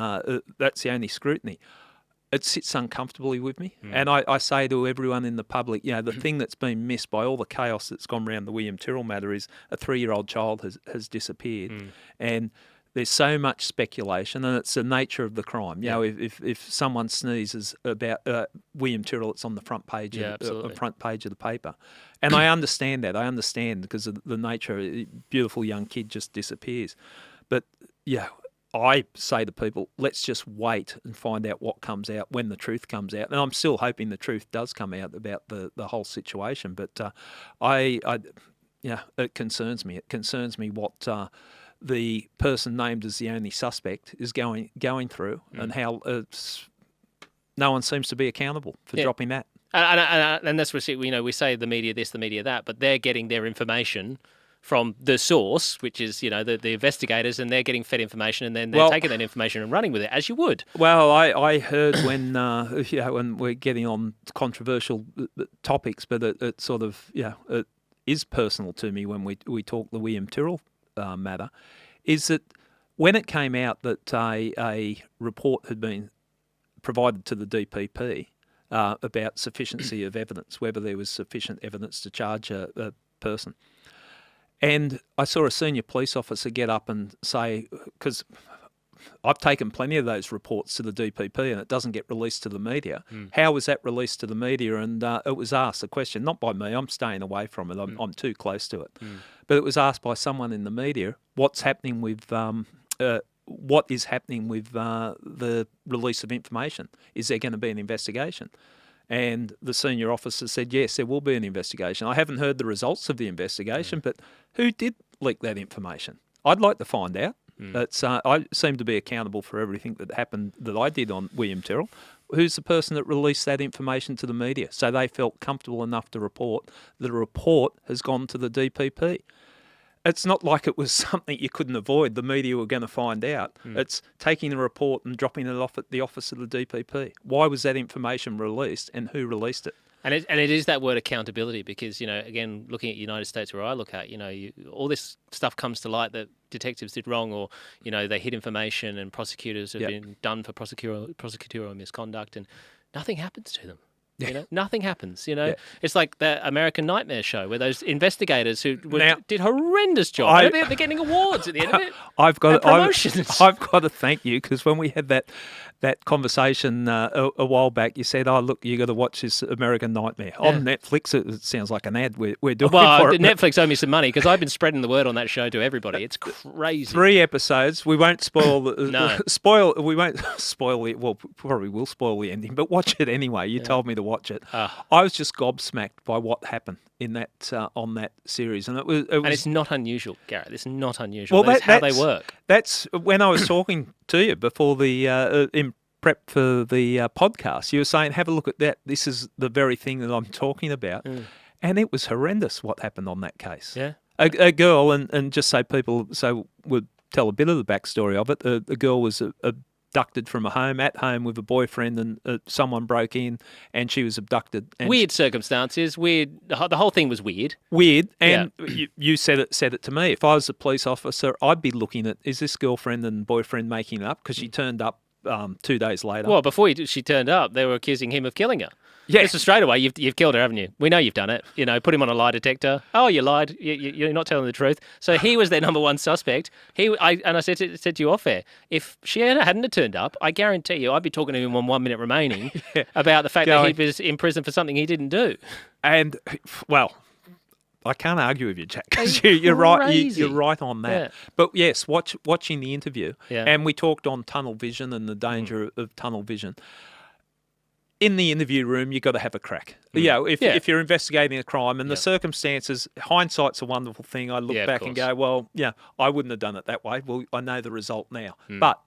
that's the only scrutiny. It sits uncomfortably with me, and I say to everyone in the public, the thing that's been missed by all the chaos that's gone around the William Tyrrell matter is a 3-year-old child has disappeared, and there's so much speculation, and it's the nature of the crime. If someone sneezes about William Tyrrell, it's on the front page, of the paper. And I understand that. I understand because of the nature. A beautiful young kid just disappears. But I say to people, let's just wait and find out what comes out when the truth comes out. And I'm still hoping the truth does come out about the whole situation. But it concerns me. It concerns me what the person named as the only suspect is going through, and how no one seems to be accountable for dropping that. And that's what we say the media this, the media that, but they're getting their information from the source, which is the investigators, and they're getting fed information, and then they're taking that information and running with it, as you would. Well, I heard when when we're getting on controversial topics, but it sort of it is personal to me when we talk the William Tyrrell matter, is that when it came out that a report had been provided to the DPP about sufficiency of evidence, whether there was sufficient evidence to charge a person. And I saw a senior police officer get up and say, because I've taken plenty of those reports to the DPP and it doesn't get released to the media. How was that released to the media? And it was asked a question, not by me, I'm staying away from it, I'm too close to it. But it was asked by someone in the media, what's happening with what is happening with the release of information? Is there going to be an investigation? And the senior officer said, yes, there will be an investigation. I haven't heard the results of the investigation, but who did leak that information? I'd like to find out. I seem to be accountable for everything that happened that I did on William Tyrrell. Who's the person that released that information to the media? So they felt comfortable enough to report that a report has gone to the DPP. It's not like it was something you couldn't avoid. The media were going to find out. It's taking the report and dropping it off at the office of the DPP. Why was that information released, and who released it? And it is that word accountability, because again, looking at the United States where I look at, all this stuff comes to light that detectives did wrong, or they hid information, and prosecutors have been done for prosecutorial misconduct, and nothing happens to them. Nothing happens. It's like the American Nightmare show where those investigators who did horrendous job. They're getting awards at the end of it. I've got to thank you, because when we had that conversation a while back, you said, "Oh, look, you got to watch this American Nightmare on Netflix." It sounds like an ad we're doing. Well, for it. Netflix owe me some money, because I've been spreading the word on that show to everybody. It's crazy. 3 episodes. We won't spoil. We won't spoil it. Well, probably will spoil the ending, but watch it anyway. You told me to watch it. I was just gobsmacked by what happened in that on that series, and it was. And it's not unusual, Garrett. It's not unusual. Well, that's how they work. That's when I was talking to you before the in prep for the podcast. You were saying, "Have a look at that. This is the very thing that I'm talking about," and it was horrendous what happened on that case. Yeah, a girl, and just so people would tell a bit of the backstory of it. The girl was abducted from at home with a boyfriend, and someone broke in and she was abducted. And weird circumstances, weird. The whole thing was weird. And you said it to me. If I was a police officer, I'd be looking at, is this girlfriend and boyfriend making it up? Because she turned up 2 days later. Well, before she turned up, they were accusing him of killing her. Yeah. So straight away, you've killed her, haven't you? We know you've done it. Put him on a lie detector. Oh, you lied. You're not telling the truth. So he was their number one suspect. I said to you off air, if she hadn't turned up, I guarantee you I'd be talking to him on 1 minute remaining about the fact that he was in prison for something he didn't do. And, well, I can't argue with you, Jack, because you're right. You're right on that. Yeah. But yes, watching the interview, and we talked on tunnel vision and the danger of tunnel vision. In the interview room, you've got to have a crack. If you're investigating a crime and the circumstances, hindsight's a wonderful thing. I look back and go, well, I wouldn't have done it that way. Well, I know the result now. But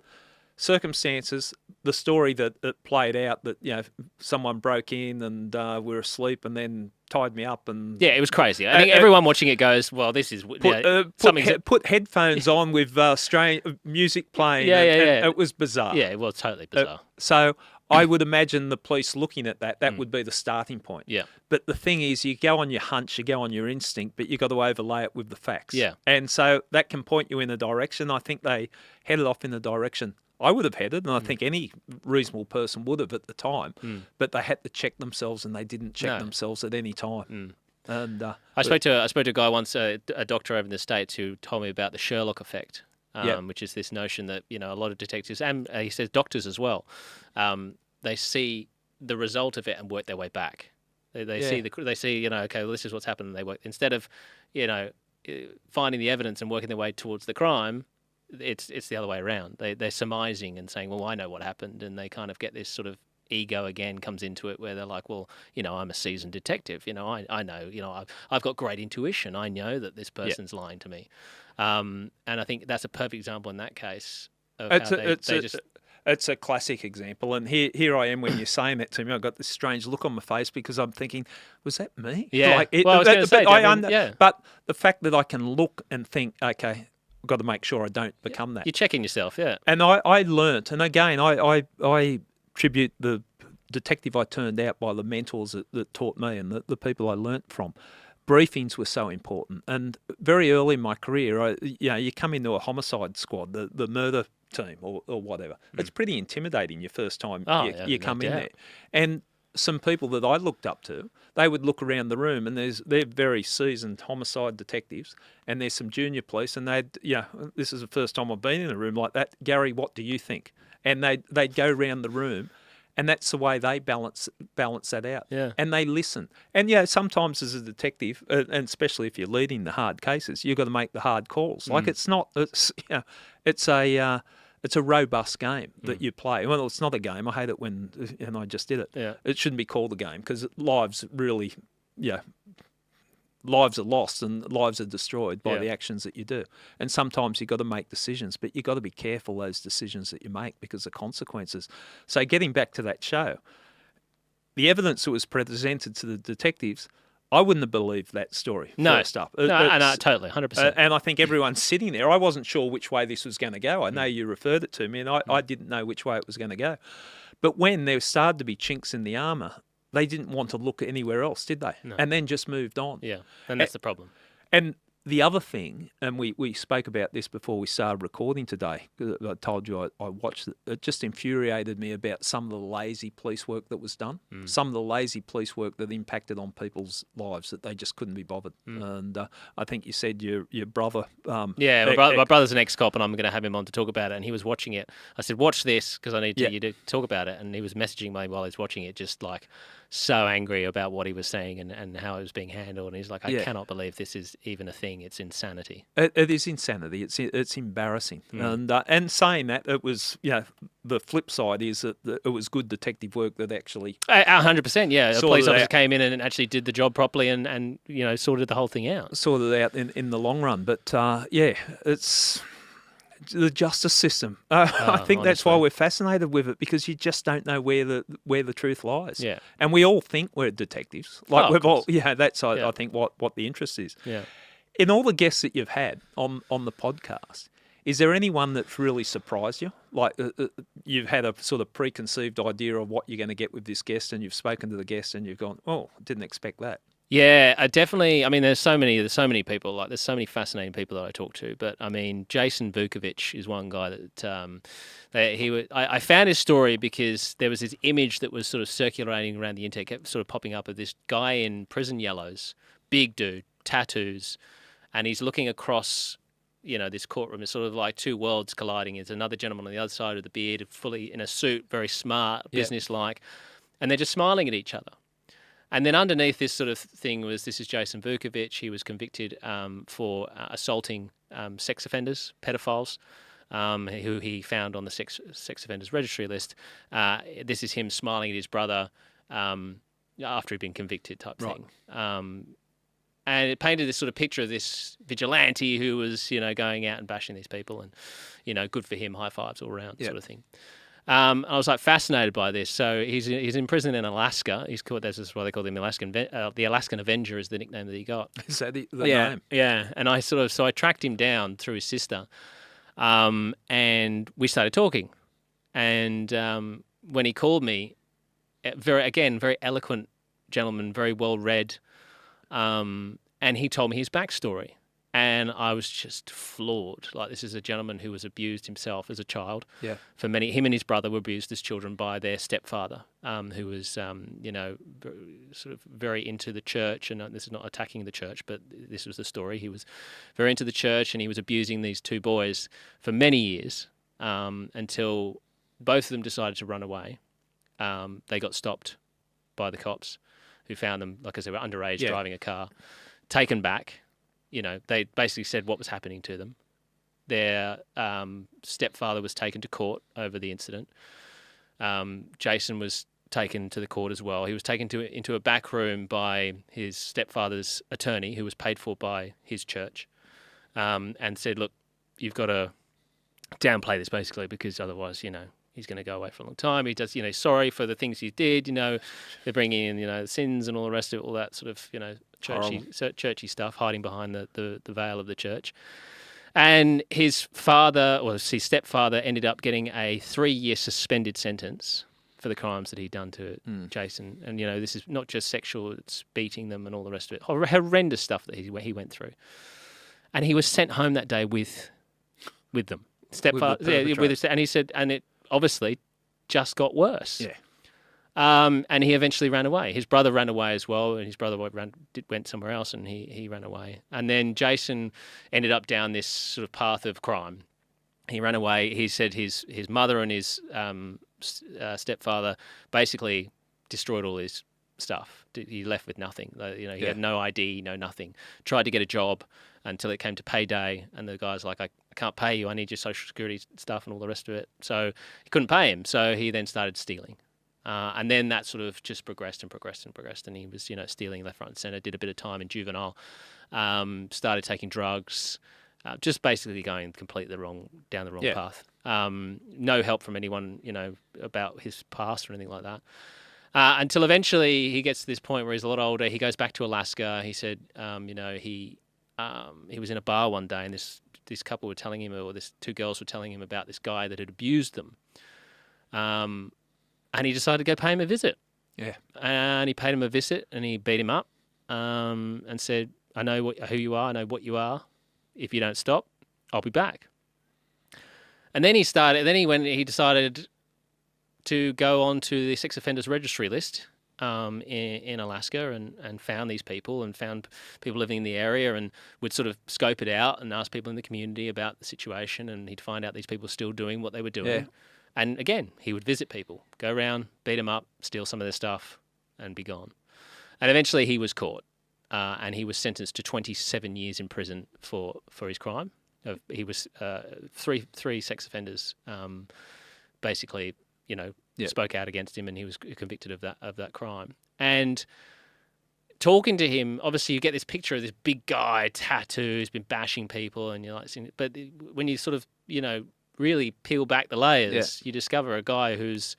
circumstances, the story that it played out, that someone broke in and we were asleep and then tied me up, and it was crazy. I think everyone watching it goes, well, this is put headphones on with strange music playing. And it was bizarre. Yeah, well, totally bizarre. So I would imagine the police looking at that would be the starting point. Yeah. But the thing is, you go on your hunch, you go on your instinct, but you've got to overlay it with the facts. Yeah. And so that can point you in a direction. I think they headed off in the direction I would have headed, and I think any reasonable person would have at the time. But they had to check themselves, and they didn't check themselves at any time. And I spoke to a guy once, a doctor over in the States, who told me about the Sherlock effect. Which is this notion that a lot of detectives, and he says doctors as well, they see the result of it and work their way back. They see okay, well, this is what's happened, and they work instead of finding the evidence and working their way towards the crime. It's the other way around. They're surmising and saying, well, I know what happened, and they kind of get this sort of ego again comes into it, where they're like, well, I'm a seasoned detective. I know. I've got great intuition. I know that this person's lying to me. And I think that's a perfect example in that case of It's a classic example, and here I am when you're saying that to me. I've got this strange look on my face because I'm thinking, was that me? Yeah. Well, I was going to say, but the fact that I can look and think, okay, I've got to make sure I don't become that. You're checking yourself, yeah. And I learnt, and again, I tribute the detective I turned out by the mentors that taught me and the people I learnt from. Briefings were so important, and very early in my career, you come into a homicide squad, the murder team or whatever. It's pretty intimidating your first time you come in there. And some people that I looked up to, they would look around the room, and they're very seasoned homicide detectives, and there's some junior police, and this is the first time I've been in a room like that. Gary, what do you think? And they'd go around the room. And that's the way they balance that out. Yeah. And they listen. And sometimes as a detective, and especially if you're leading the hard cases, you've got to make the hard calls. Like it's a robust game that you play. Well, it's not a game. I hate it and I just did it. Yeah. It shouldn't be called a game because lives really, lives are lost and lives are destroyed by the actions that you do. And sometimes you've got to make decisions, but you've got to be careful those decisions that you make because of consequences. So getting back to that show, the evidence that was presented to the detectives, I wouldn't have believed that story first up. No, totally, 100%. And I think everyone's sitting there. I wasn't sure which way this was going to go. I know you referred it to me, and I didn't know which way it was going to go. But when there started to be chinks in the armour, they didn't want to look anywhere else, did they? No. And then just moved on. Yeah, and that's the problem. And the other thing, and we spoke about this before we started recording today, I told you I watched it. It just infuriated me about some of the lazy police work that was done, some of the lazy police work that impacted on people's lives that they just couldn't be bothered. And I think you said your brother... my brother's an ex-cop, and I'm going to have him on to talk about it, and he was watching it. I said, watch this, because I need you to talk about it, and he was messaging me while he's watching it, just like... so angry about what he was saying and how it was being handled. And he's like, I cannot believe this is even a thing. It's insanity. It is insanity. It's embarrassing. And saying that, it was, the flip side is that it was good detective work that actually... 100%, yeah. A police officer came in and actually did the job properly and sorted the whole thing out. Sorted it out in the long run. But, it's... the justice system. I think that's why we're fascinated with it, because you just don't know where the truth lies. Yeah. And we all think we're detectives. Like we've all, that's I think what the interest is. Yeah. In all the guests that you've had on the podcast, is there anyone that's really surprised you? Like you've had a sort of preconceived idea of what you're going to get with this guest, and you've spoken to the guest and you've gone, oh, didn't expect that. Yeah, I definitely. I mean, there's so many people. Like, there's so many fascinating people that I talk to. But I mean, Jason Vukovic is one guy that I found his story because there was this image that was sort of circulating around the internet, kept sort of popping up of this guy in prison yellows, big dude, tattoos, and he's looking across, this courtroom. It's sort of like two worlds colliding. There's another gentleman on the other side of the beard, fully in a suit, very smart, business-like, and they're just smiling at each other. And then underneath this sort of thing this is Jason Vukovic. He was convicted for assaulting sex offenders, pedophiles, who he found on the sex offenders registry list. This is him smiling at his brother after he'd been convicted type thing. And it painted this sort of picture of this vigilante who was, going out and bashing these people and, good for him, high fives all around sort of thing. I was fascinated by this. So he's in prison in Alaska. He's called, this is why they call him the Alaskan Avenger is the nickname that he got. Is that the name? Yeah. And I tracked him down through his sister, and we started talking. And when he called me, very eloquent gentleman, very well read, and he told me his backstory. And I was just floored. Like, this is a gentleman who was abused himself as a child. Yeah. Him and his brother were abused as children by their stepfather, who was, sort of very into the church. And this is not attacking the church, but this was the story. He was very into the church, and he was abusing these two boys for many years until both of them decided to run away. They got stopped by the cops, who found them, like I said, were underage, driving a car, taken back. They basically said what was happening to them. Their stepfather was taken to court over the incident. Jason was taken to the court as well. He was taken into a back room by his stepfather's attorney, who was paid for by his church, and said, "Look, you've got to downplay this basically, because otherwise, he's going to go away for a long time. He does, sorry for the things he did. They're bringing in, the sins and all the rest of it, all that sort of, churchy stuff, hiding behind the veil of the church." And his stepfather ended up getting a 3-year suspended sentence for the crimes that he'd done to Jason. And, this is not just sexual, it's beating them and all the rest of it. Horrendous stuff that he went through. And he was sent home that day with them. Stepfather, and he said, and it obviously just got worse. Yeah. And he eventually ran away. His brother ran away as well, and his brother went somewhere else, and he ran away. And then Jason ended up down this sort of path of crime. He ran away. He said his mother and his stepfather basically destroyed all his stuff. He left with nothing. He had no ID, no nothing. Tried to get a job until it came to payday, and the guy's like, "I can't pay you. I need your social security stuff and all the rest of it." So he couldn't pay him. So he then started stealing. And then that sort of just progressed, and he was, stealing left, right, and centre. Did a bit of time in juvenile, started taking drugs, just basically going completely down the wrong path. No help from anyone, about his past or anything like that. Until eventually he gets to this point where he's a lot older. He goes back to Alaska. He said, he was in a bar one day, and this couple were telling him, or this 2 girls were telling him about this guy that had abused them. And he decided to go pay him a visit. Yeah. And he paid him a visit, and he beat him up, and said, "I know who you are. I know what you are. If you don't stop, I'll be back." And then he decided to go on to the sex offenders registry list in Alaska, and found these people, and found people living in the area, and would sort of scope it out and ask people in the community about the situation, and he'd find out these people were still doing what they were doing. Yeah. And again, he would visit people, go around, beat them up, steal some of their stuff, and be gone. And eventually he was caught, and he was sentenced to 27 years in prison for his crime. He was three sex offenders, basically, spoke out against him, and he was convicted of that crime. And talking to him, obviously you get this picture of this big guy, tattoos, been bashing people, and you're like, but when you sort of, really peel back the layers, you discover a guy who's,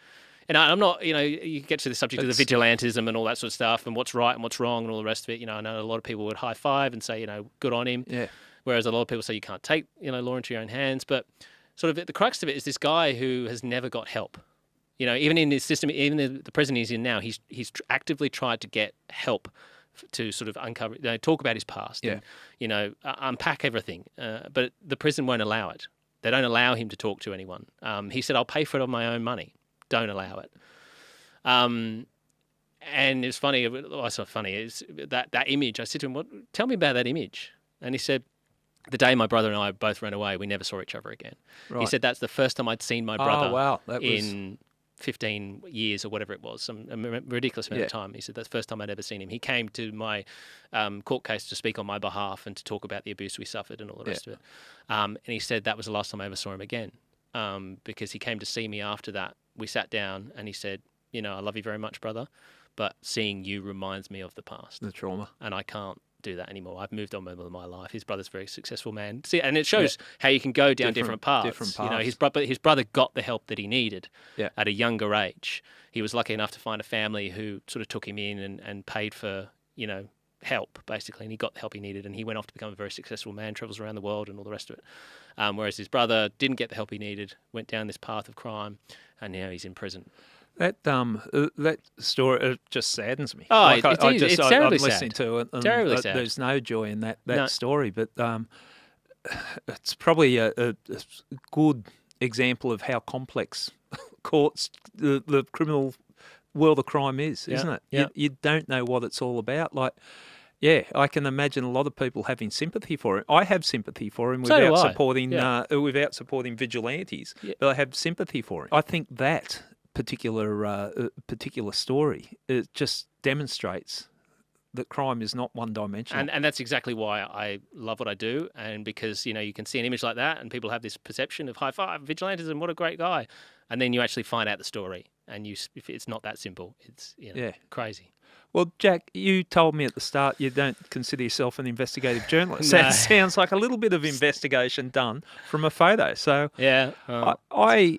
and I'm not, you get to the subject of the vigilantism and all that sort of stuff, and what's right and what's wrong and all the rest of it. I know a lot of people would high five and say, good on him. Yeah. Whereas a lot of people say you can't take, law into your own hands. But sort of at the crux of it is this guy who has never got help. Even in his system, even the prison he's in now, he's actively tried to get help to sort of uncover, talk about his past, and, unpack everything. But the prison won't allow it. They don't allow him to talk to anyone. He said, "I'll pay for it on my own money." Don't allow it. And it's funny. Well, it's not funny. It's that image. I said to him, "Tell me about that image." And he said, "The day my brother and I both ran away, we never saw each other again." Right. He said, "That's the first time I'd seen my brother in 15 years or whatever it was, some ridiculous amount of time." He said, "That's the first time I'd ever seen him. He came to my court case to speak on my behalf and to talk about the abuse we suffered and all the rest of it." And he said that was the last time I ever saw him again, because he came to see me after that. We sat down, and he said, "I love you very much, brother, but seeing you reminds me of the past. The trauma. And I can't do that anymore. I've moved on with my life." His brother's a very successful man. See, and it shows how you can go down different paths. His brother got the help that he needed at a younger age. He was lucky enough to find a family who sort of took him in and paid for, help, basically, and he got the help he needed, and he went off to become a very successful man, travels around the world and all the rest of it. Whereas his brother didn't get the help he needed, went down this path of crime, and now he's in prison. That story just saddens me. Oh, it's terribly sad. I'm listening to it, and terribly sad. There's no joy in that story, but it's probably a good example of how complex courts, the criminal world of crime is, isn't it? Yeah. You don't know what it's all about. I can imagine a lot of people having sympathy for him. I have sympathy for him without supporting vigilantes, but I have sympathy for him. I think that particular story, it just demonstrates that crime is not one-dimensional. And that's exactly why I love what I do, and because, you can see an image like that and people have this perception of high five, vigilantism, what a great guy. And then you actually find out the story. and if it's not that simple, it's crazy. Well, Jack, you told me at the start you don't consider yourself an investigative journalist. No. That sounds like a little bit of investigation done from a photo. So yeah, I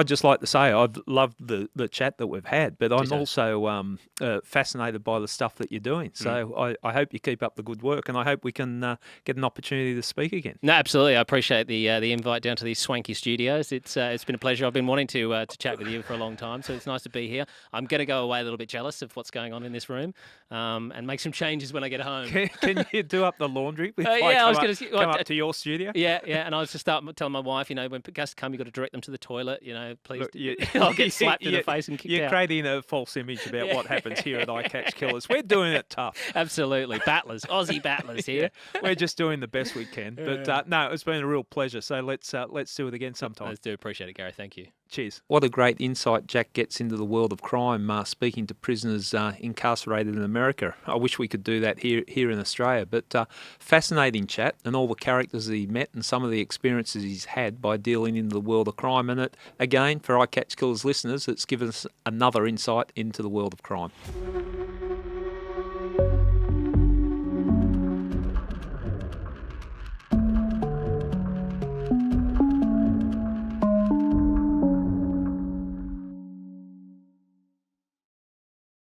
just like to say I've loved the chat that we've had, but I'm also fascinated by the stuff that you're doing. So I hope you keep up the good work, and I hope we can get an opportunity to speak again. No, absolutely. I appreciate the invite down to these swanky studios. It's been a pleasure. I've been wanting to chat with you for a long time, so it's nice to be here. I'm going to go away a little bit jealous of what's going on in this room, and make some changes when I get home. Can you do up the laundry? I was going to come up to your studio. Yeah, and I was just telling my wife, when guests come, you've got to direct them to the toilet. Please. Look, I'll get slapped in the face and kicked out. You're creating a false image about what happens here at I Catch Killers. We're doing it tough. Absolutely, battlers, Aussie battlers here. We're just doing the best we can. But no, it's been a real pleasure. So let's do it again sometime. Let's do. Appreciate it, Gary. Thank you. Cheers. What a great insight Jack gets into the world of crime, speaking to prisoners incarcerated in America. I wish we could do that here in Australia. But fascinating chat, and all the characters that he met and some of the experiences he's had by dealing in the world of crime. And again, for I Catch Killers listeners, it's given us another insight into the world of crime.